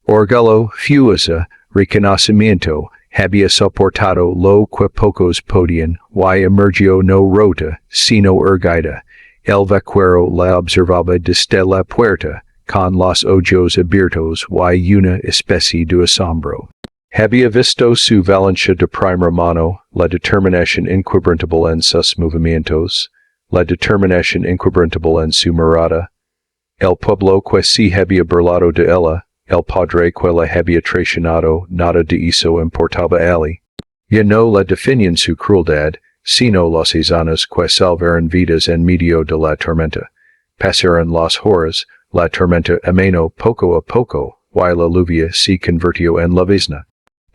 Orgullo, fuerza, reconocimiento, había soportado lo que pocos podían, y emergió no rota, sino erguida. El vaquero la observaba desde la puerta, con los ojos abiertos y una especie de asombro. Había visto su valencia de primera mano, la determinación inquebrantable en sus movimientos, la determinación inquebrantable en su mirada. El pueblo que se había burlado de ella, el padre que la había traicionado, nada de eso importaba a él. Ya no la definían su crueldad, sino los años que salvaron vidas en medio de la tormenta. Pasaron las horas, la tormenta amenó poco a poco, y la lluvia se convirtió en llovizna.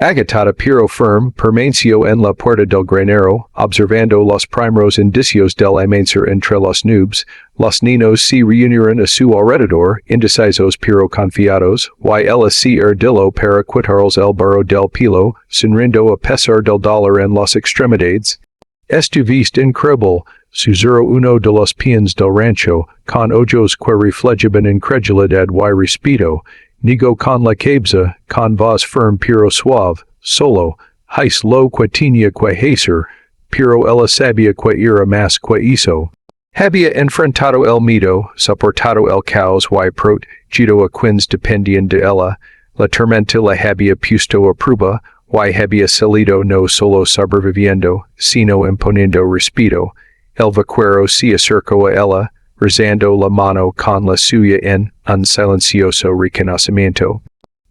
Agitada pero firme, permaneció en la puerta del granero, observando los primeros indicios del amanecer entre los nubes. Los niños se reunieron a su alrededor, indecisos pero confiados, y ella se ardiló para quitarles el barro del pelo, sonriendo a pesar del dolor en las extremidades. Estuviste increíble, susurró uno de los peones del rancho, con ojos que reflejaban incredulidad y respeto. Nigo con la cabeza, con voz firme pero suave, solo, hice lo que tenía que hacer, pero ella sabía que era más que hizo. Había enfrentado el miedo, soportado el caos y protegido a quienes dependían de ella, la tormenta la había puesto a prueba, y había salido no solo sobreviviendo, sino imponiendo respeto. El vaquero se acercó a ella, rozando la mano con la suya en un silencioso reconocimiento.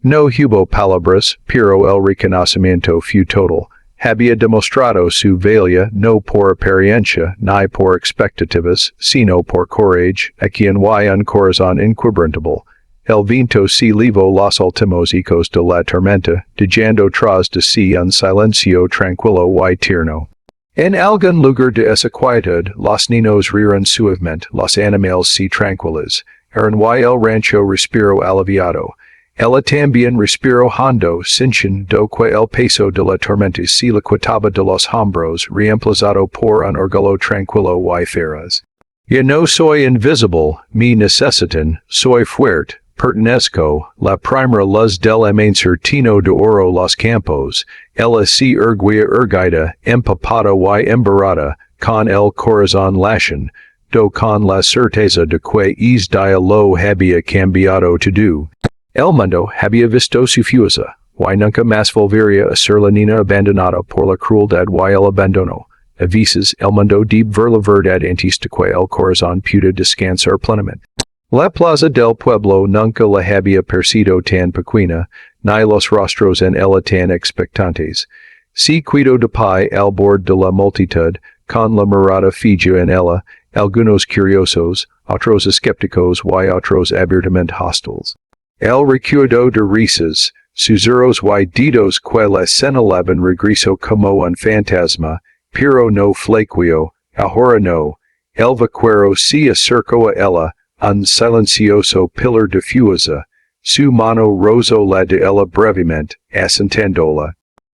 No hubo palabras, pero el reconocimiento fue total. Había demostrado su valía no por apariencia ni por expectativas, sino por courage, a quien y un corazón inquebrantable. El viento se llevó los últimos ecos de la tormenta, dejando tras de sí un silencio tranquilo y tierno. En algún lugar de esa quietud, los niños rieron suavemente, los animales se tranquilizaron y el rancho respiró aliviado. Ella también respiró hondo, sintiendo que el peso de la tormenta se le quitaba de los hombros, reemplazado por un orgullo tranquilo y feroz. Ya no soy invisible, me necesitan, soy fuerte. Pertenezco, la primera luz del amanecer tino de oro los campos, ella se erguía erguida, empapada y embarrada, con el corazón lasciado, con la certeza de que es día lo había cambiado todo. El mundo había visto su fuerza, y nunca más volvería a ser la niña abandonada por la crueldad y el abandono. A veces el mundo debe ver la verdad antes de que el corazón pueda descansar plenamente. La plaza del pueblo nunca la había parecido tan pequeña, ni los rostros en ella tan expectantes. Se quedó de pie al borde de la multitud, con la mirada fija en ella, algunos curiosos, otros escépticos y otros abiertamente hostiles. El recuerdo de risas, susurros y dedos que la señalaban regresó como un fantasma, pero no flaqueó, ahora no. El vaquero se acercó a ella, un silencioso pilar de fuerza, su mano rozó la de ella brevemente, asentándola.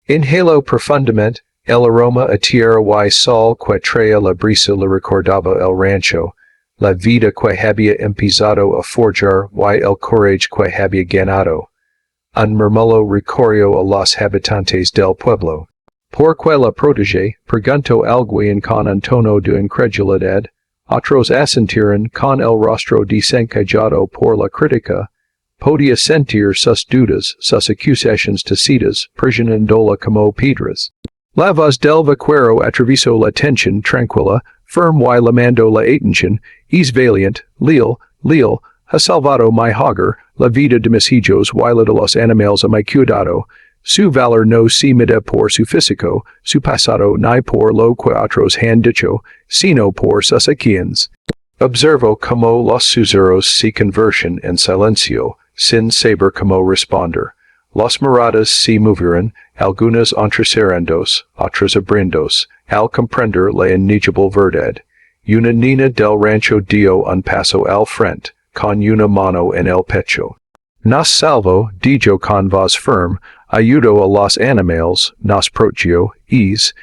Inhaló profundamente, el aroma a tierra y sol que traía la brisa le recordaba el rancho, la vida que había empezado a forjar y el courage que había ganado. Un murmullo recorrió a los habitantes del pueblo. ¿Por qué la protege? Preguntó alguien con un tono de incredulidad. Otros asintieron con el rostro desencajado por la crítica. Podía sentir sus dudas, sus acusaciones tacitas, presionándola como piedras. La voz del vaquero atravesó la tensión tranquila, firme y llamando la atención. Es valiente, leal, ha salvado mi hogar, la vida de mis hijos y la de los animales a mi cuidado. Su valor no se mide por su físico, su pasado ni por lo que otros han dicho, sino por sus acciones. Observo cómo los susurros se convirtieron en silencio, sin saber cómo responder. Las miradas se movieron, algunas entrecerrándose, otras abriéndose, al comprender la innegable verdad. Una niña del rancho dio un paso al frente, con una mano en el pecho. Nos salvo, dijo con voz firm, ayudo a los animales, nos protegio, es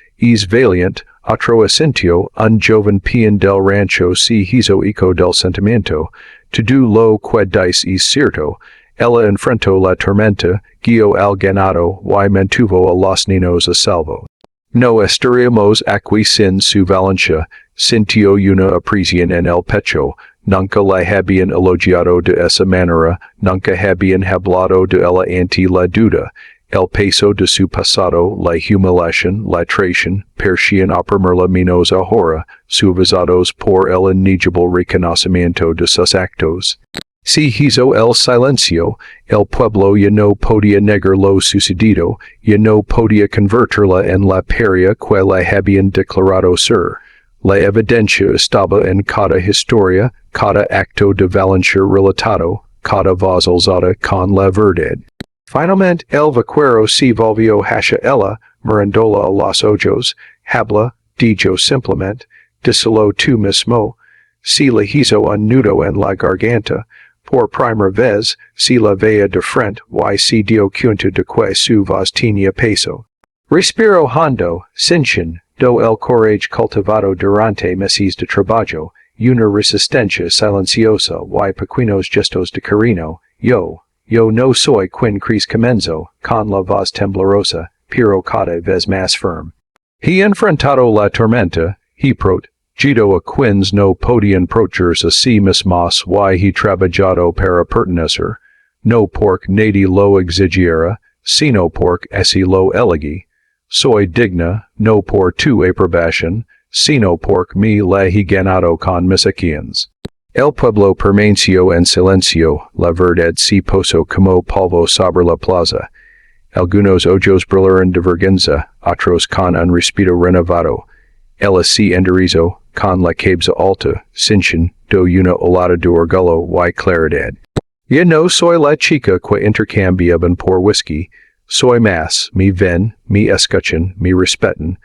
valiente, otro asentio, un joven peón del rancho si hizo eco del sentimiento, todo lo que dice es cierto, ella enfrentó la tormenta, guió al ganado, y mantuvo a los niños a salvo. No estaríamos aquí sin su valencia, sintió una apreciación en el pecho, nunca la habían elogiado de esa manera, nunca habían hablado de ella ante la duda, el peso de su pasado, la humillación, la traición, parecían oprimirla menos ahora, suavizados por el innegible reconocimiento de sus actos. Si hizo el silencio, el pueblo ya no podía negar lo sucedido, ya no podía convertirla en la paria que la habían declarado ser. La evidencia estaba en cada historia, cada acto de valencia relatado, cada voz alzada con la verdad. Finalmente, el vaquero se volvió hacia ella, mirándola a los ojos, habla, dijo simplemente, díselo tú mismo, si le hizo un nudo en la garganta, por primera vez, si la veía de frente, y se dio cuenta de que su voz tenía peso. Respiró hondo, sintiendo el coraje cultivado durante meses de trabajo, una resistencia silenciosa y pequeños gestos de cariño, yo no soy quien crees comenzo, con la voz temblorosa, pero cada vez más firme. He enfrentado la tormenta, he protegido a quienes no podían protegerse a sí mismos y he trabajado para pertenecer, no porque nadie lo exigiera, sino porque así lo elegí. Soy digna, no por tu aprobación, sino porque me la he ganado con mis acciones. El pueblo permaneció en silencio, la verdad se posó como polvo sobre la plaza. Algunos ojos brillaron de vergüenza, otros con un respiro renovado. Ella se enderezó, con la cabeza alta, sintiendo una olada de orgullo y claridad. Ya no soy la chica que intercambiaban por whisky, soy más, me ven, me escuchan, me respetan.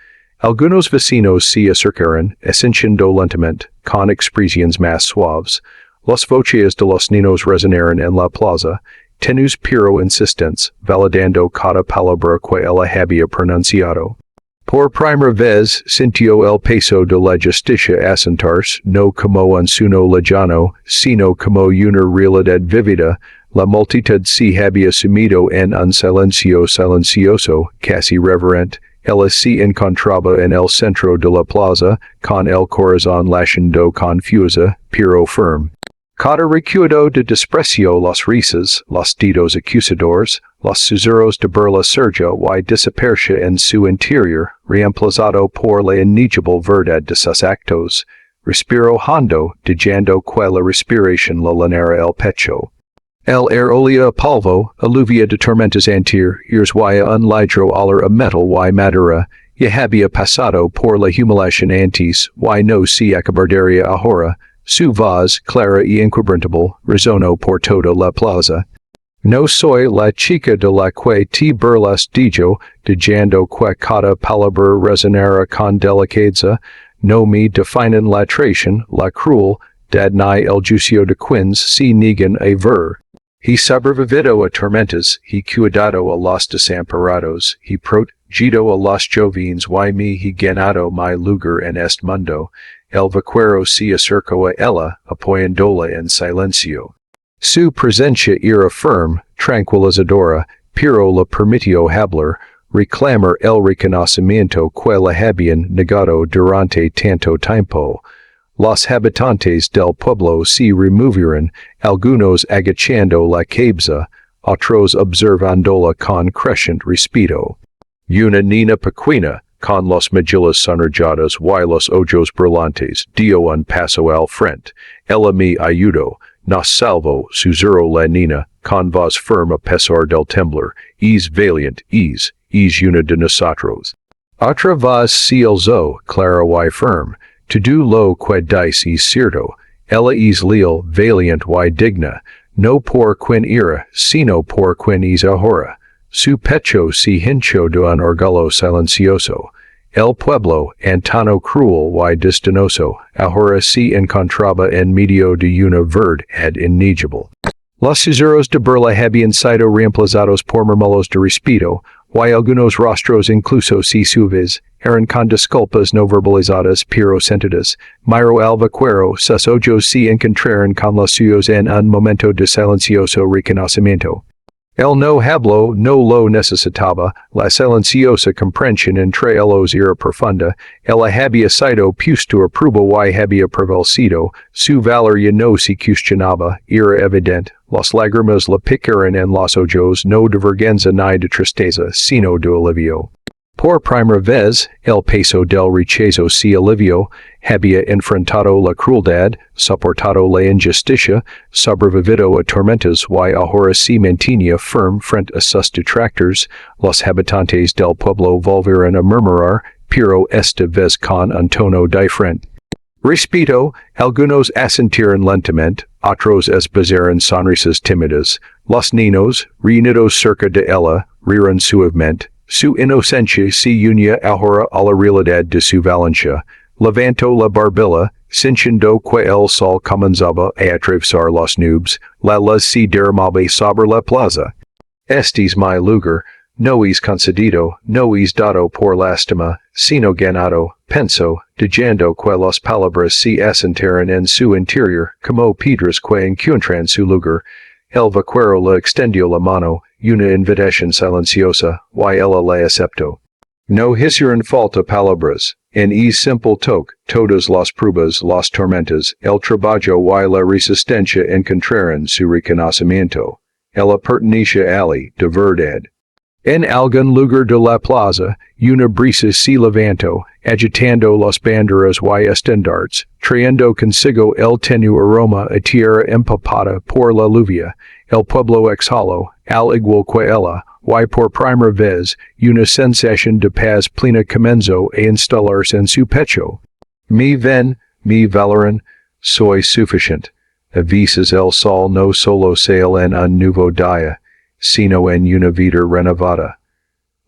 Algunos vecinos se acercaron, ascendiendo lentamente, con expresiones más suaves. Las voces de los niños resonaron en la plaza, tenues pero insistentes, validando cada palabra que ella había pronunciado. Por primera vez, sintió el peso de la justicia asentarse, no como un sueño lejano, sino como una realidad vivida. La multitud se había sumido en un silencio silencioso, casi reverente. Ella se encontraba en el centro de la plaza, con el corazón latiendo confusa, pero firme. Cada recuerdo de desprecio los risas, los dedos acusadores, los susurros de burla surgió y desapareció en su interior, reemplazado por la innegible verdad de sus actos. Respiró hondo, dejando que la respiración la llenara el pecho. El air olía a polvo, aluvia de tormentas anteriores y un ligero olor a metal y madera, ya había pasado por la humillación antes y no se acabaría ahora. Su voz, clara y inquebrantable, resonó por toda la plaza. No soy la chica de la que te burlas dijo, dejando que cada palabra resonara con delicadeza, no me definen la traición, la cruel, ni el juicio de quienes se niegan a ver. He sobrevivido a tormentas, he cuidado a los desamparados, he protegido a los jóvenes y me he ganado mi lugar en este mundo. El vaquero se acercó a ella, apoyándola en silencio. Su presencia era firme, tranquilizadora, pero la permitió hablar, reclamar el reconocimiento que la habían negado durante tanto tiempo. Los habitantes del pueblo se removieron, algunos agachando la cabeza, otros observándola con creciente respeto. Una niña pequeña, con las mejillas sonrojadas y los ojos brillantes, dio un paso al frente. Ella me ayudó, nos salvó, susurró la niña, con voz firme a pesar del temblor. Es valiente, es una de nosotros. Otra voz se alzó, clara y firme. Todo lo que dice es cierto, ella es leal, valiente y digna, no por quien era, sino por quien es ahora. Su pecho se hinchó de un orgullo silencioso. El pueblo, Antano cruel y destinoso, ahora se encontraba en medio de una verde ad innegible. Los susurros de burla habían sido reemplazados por murmullos de respeto, y algunos rostros incluso si suaves, eran con disculpas no verbalizadas pero sentidas. Miro al vaquero, sus ojos se encontraron con los suyos en un momento de silencioso reconocimiento. Él no habló, no lo necesitaba, la silenciosa comprensión entre ellos era profunda, él había sido puesto a prueba y había prevalecido, su valor ya no se cuestionaba, era evidente, las lágrimas le picaron en los ojos no de vergüenza ni de tristeza, sino de alivio. Por primera vez, el peso del rechazo se alivió, había enfrentado la crueldad, soportado la injusticia, sobrevivido a tormentas y ahora se mantenía firme frente a sus detractores, los habitantes del pueblo volvieron a murmurar, pero esta vez con un tono diferente. Respeto, algunos asintieron lentamente, otros esbozaron sonrisas tímidas, los niños, reunidos cerca de ella, rieron suavemente. Su inocencia se unía ahora a la realidad de su valencia. Levantó la barbilla, sintiendo que el sol comenzaba a atravesar las nubes, la luz se derramaba sobre la plaza. Este es mi lugar, no es concedido, no es dado por lástima, sino ganado, pensó, diciendo que las palabras se asentaron en su interior, como piedras que encuentran su lugar. El vaquero le extendió la mano, una invitación silenciosa, y ella la aceptó. No hicieron falta palabras, en es simple toque, todas las pruebas, las tormentas, el trabajo y la resistencia encontraron su reconocimiento. Ella pertenecía a él, de verdad. En algún lugar de la plaza, una brisa se levantó, agitando las banderas y estandartes, trayendo consigo el tenue aroma a tierra empapada por la lluvia. El pueblo exhaló, al igual que ella, y por primera vez, una sensación de paz plena comenzó a instalarse en su pecho. Me valoran, soy suficiente. A veces el sol no solo sale en un nuevo día, sino en una vida renovada.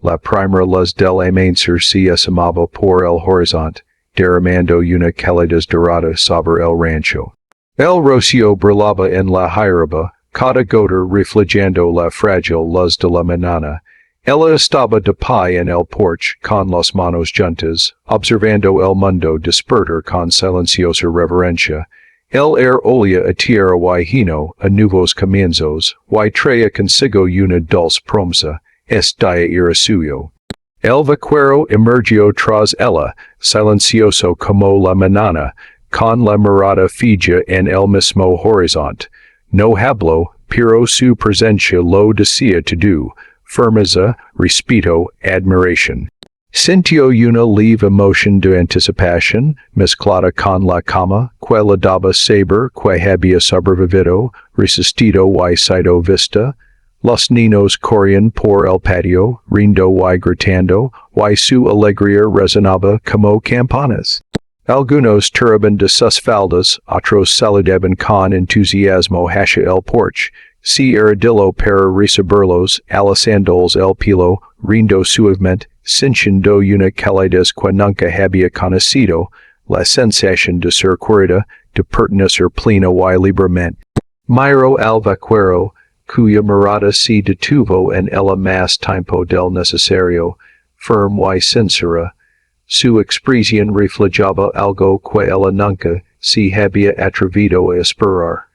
La primera luz del amanecer se asomaba por el horizonte, derramando una calidez dorada sobre el rancho. El rocío brillaba en la hierba, cada gota reflejando la frágil luz de la mañana. Ella estaba de pie en el porche, con las manos juntas, observando el mundo despertar con silenciosa reverencia. El olía a tierra y hino a nuevos comienzos, y traía consigo una dulce promesa, día era suyo. El vaquero emergió tras ella, silencioso como la mañana, con la mirada fija en el mismo horizonte. No habló, pero su presencia lo decía todo, firmeza, respeto, admiración. Sintió una leve emoción de anticipación, mezclada con la calma, que le daba saber que había sobrevivido, resistido y sido vista. Los niños corrían por el patio, riendo y gritando, y su alegría resonaba como campanas. Algunos tiraban de sus faldas, otros saludaban con entusiasmo hacia el porche. Se arrodilló para recibirlos, alisándoles el pelo, riendo suavemente, sintiendo una calidez que nunca había conocido, la sensación de ser querida, de pertenecer plena y libremente. Miró al vaquero, cuya mirada se detuvo en ella más tiempo del necesario, firme y sincera. Su expresión reflejaba algo que ella nunca se había atrevido a esperar.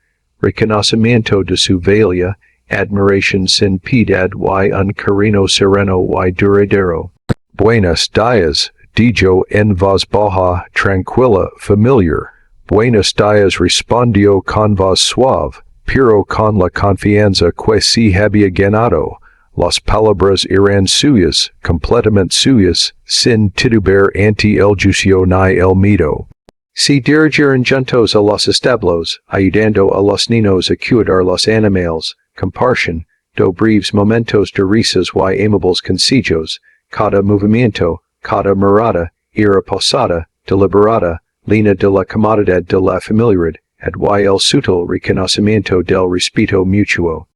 Reconocimiento de su valía, admiración sin piedad y un cariño sereno y duradero. Buenos días, dijo en voz baja, tranquila, familiar. Buenos días respondió con voz suave, pero con la confianza que se había ganado. Las palabras eran suyas, completamente suyas, sin titubear ante el juicio ni el miedo. Se dirigieron juntos a los establos, ayudando a los niños a cuidar los animales, compartieron breves momentos de risas y amables consejos. Cada movimiento, cada mirada, era pausada, deliberada, llena de la comodidad de la familiaridad, y el sutil reconocimiento del respeto mutuo.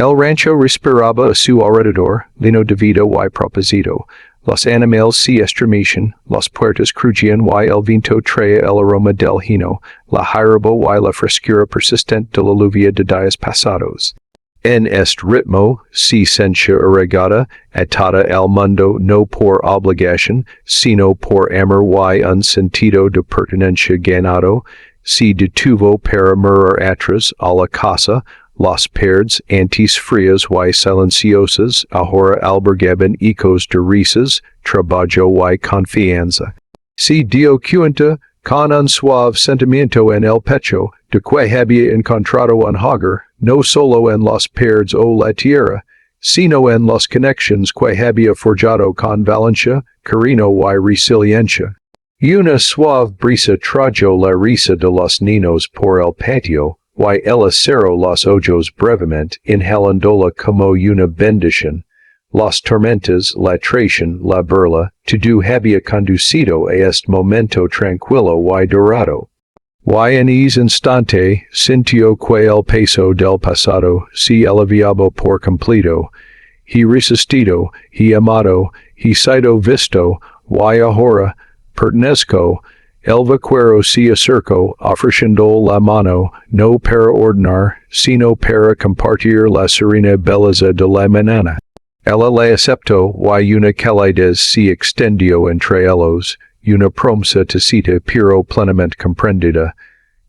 El rancho respiraba a su alrededor, lino de vida y propósito. Los animales se estremecen, las puertas crujían y el viento traía el aroma del hino, la hierba y la frescura persistente de la lluvia de días pasados. En este ritmo, se sentía arraigada, atada al mundo no por obligación, sino por amor y un sentido de pertenencia ganado, se detuvo para mirar atrás a la casa. Las paredes antes frías y silenciosas ahora albergaban ecos de risas, trabajo y confianza. Se dio cuenta, con un suave sentimiento en el pecho, de que había encontrado un hogar, no solo en las paredes o la tierra, sino en las conexiones que había forjado con valencia, cariño y resiliencia. Una suave brisa trajo la risa de los niños por el patio, y ella cerró los ojos brevemente, inhalándola como una bendición. Las tormentas, la traición, la burla, todo había conducido a este momento tranquilo y dorado. Y en ese instante, sintió que el peso del pasado se aliviaba por completo. He resistido, he amado, he sido visto, y ahora, pertenezco. El vaquero se acercó, ofreciendo la mano, no para ordenar, sino para compartir la serena belleza de la mañana. Ella la aceptó, y una calidez se extendió entre ellos, una promesa tácita pero plenamente comprendida.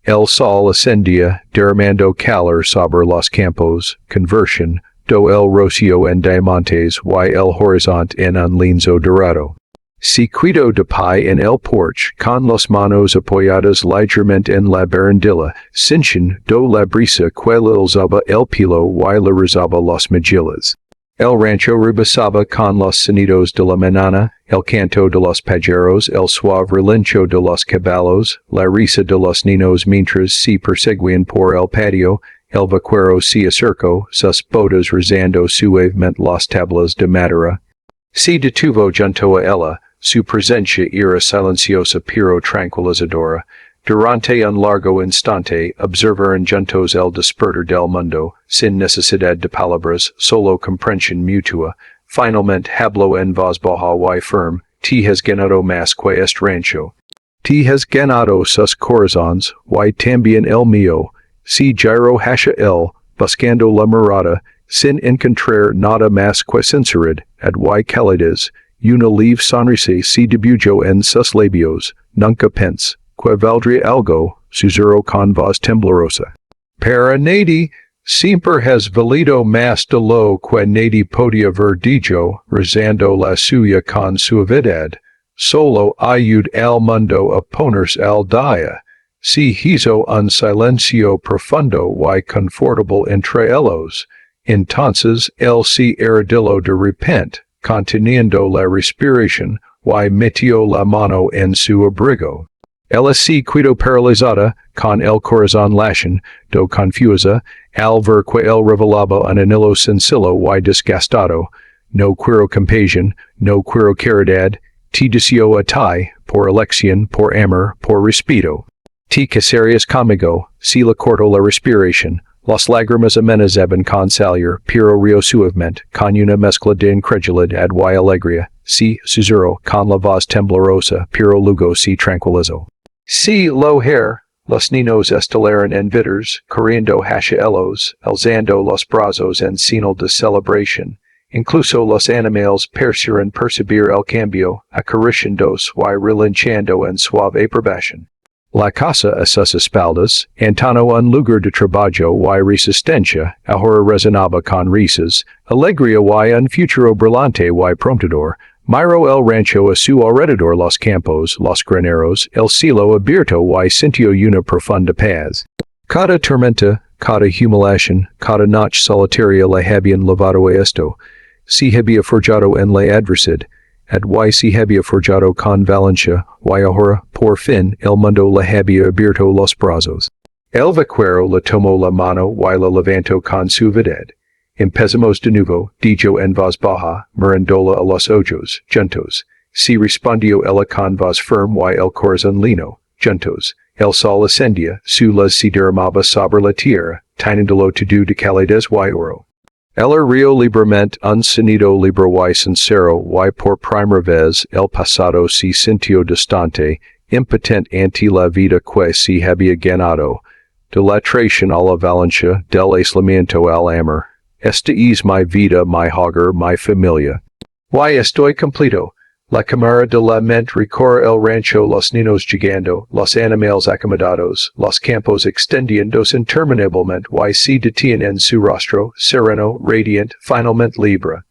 El sol ascendía, derramando calor sobre los campos, conversión, do el rocío en diamantes y el horizonte en un lienzo dorado. Se quedó de pie en el porche, con las manos apoyadas ligeramente en la barandilla, sintiendo la brisa que le alzaba el pelo y le rozaba las mejillas. El rancho rebosaba con los sonidos de la mañana, el canto de los pajaros, el suave relincho de los caballos, la risa de los niños mientras se perseguían por el patio. El vaquero se acercó, sus botas rozando suavemente las tablas de madera. Se detuvo junto a ella. Su presencia era silenciosa pero tranquilizadora. Durante un largo instante, observaron juntos el despertar del mundo, sin necesidad de palabras, solo comprensión mutua. Finalmente habló en voz baja y firme, "Te has ganado más que este rancho. Te has ganado sus corazones, y también el mío." Se giró hacia él, buscando la mirada, sin encontrar nada más que sinceridad, y calidez. Una leve sonrisa se dibujó en sus labios, nunca pensé que valdría algo, susurró con voz temblorosa. Para nadie, siempre has valido más de lo que nadie podía haber dicho, rozando la suya con suavidad. Solo ayud al mundo a ponerse al día. Se hizo un silencio profundo y confortable entre ellos. Entonces él se irradiló de repente, conteniendo la respiración, y metió la mano en su abrigo. Ella se quedó paralizada, con el corazón latiendo confusa, al ver que él revelaba un anhelo sencillo y desgastado. No quiero compasión, no quiero caridad, te deseo a ti, por elección, por amor, por respeto. Te casarías conmigo, se le cortó la respiración. Las lágrimas amenazaban con salir, pero río suavemente, con una mezcla de incredulidad y alegría. Se susurró con la voz temblorosa, pero luego se tranquilizó. Se lo hair, los niños estelaron en vitters, corriendo hacia ellos, alzando los brazos en señal de celebración. Incluso los animales parecieron percibir el cambio, acariciándose y relinchando en suave aprobación. La casa a sus espaldas, Antano un lugar de trabajo y resistencia, ahora resonaba con risas, alegría y un futuro brillante y prometedor. Miró el rancho a su alrededor, los campos, los graneros, el cielo abierto y sintió una profunda paz. Cada tormenta, cada humillación, cada noche solitaria le habían lavado a esto. Se había forjado en la adversidad. Y se había forjado con valencia, y ahora, por fin, el mundo le había abierto los brazos. El vaquero le tomó la mano y la levantó con suavidad. Empezamos de nuevo, dijo en voz baja, mirándola a los ojos, juntos. Se respondió ella con voz firme y el corazón lino, juntos. El sol ascendía, su luz se derramaba sobre la tierra, tiñéndolo todo de calidez y oro. El rio libremente un sonido libre y sincero y por primera vez el pasado se sintió distante, impotent ante la vida que se había ganado, de la traición a la valencia, del aislamiento al amor. Esta es mi vida, mi hogar, mi familia. Y estoy completo. La cámara de la mente recorre el rancho, los niños llegando, los animales acomodados, los campos extendiéndose interminablemente y se detienen en su rostro, sereno, radiante, finalmente libre.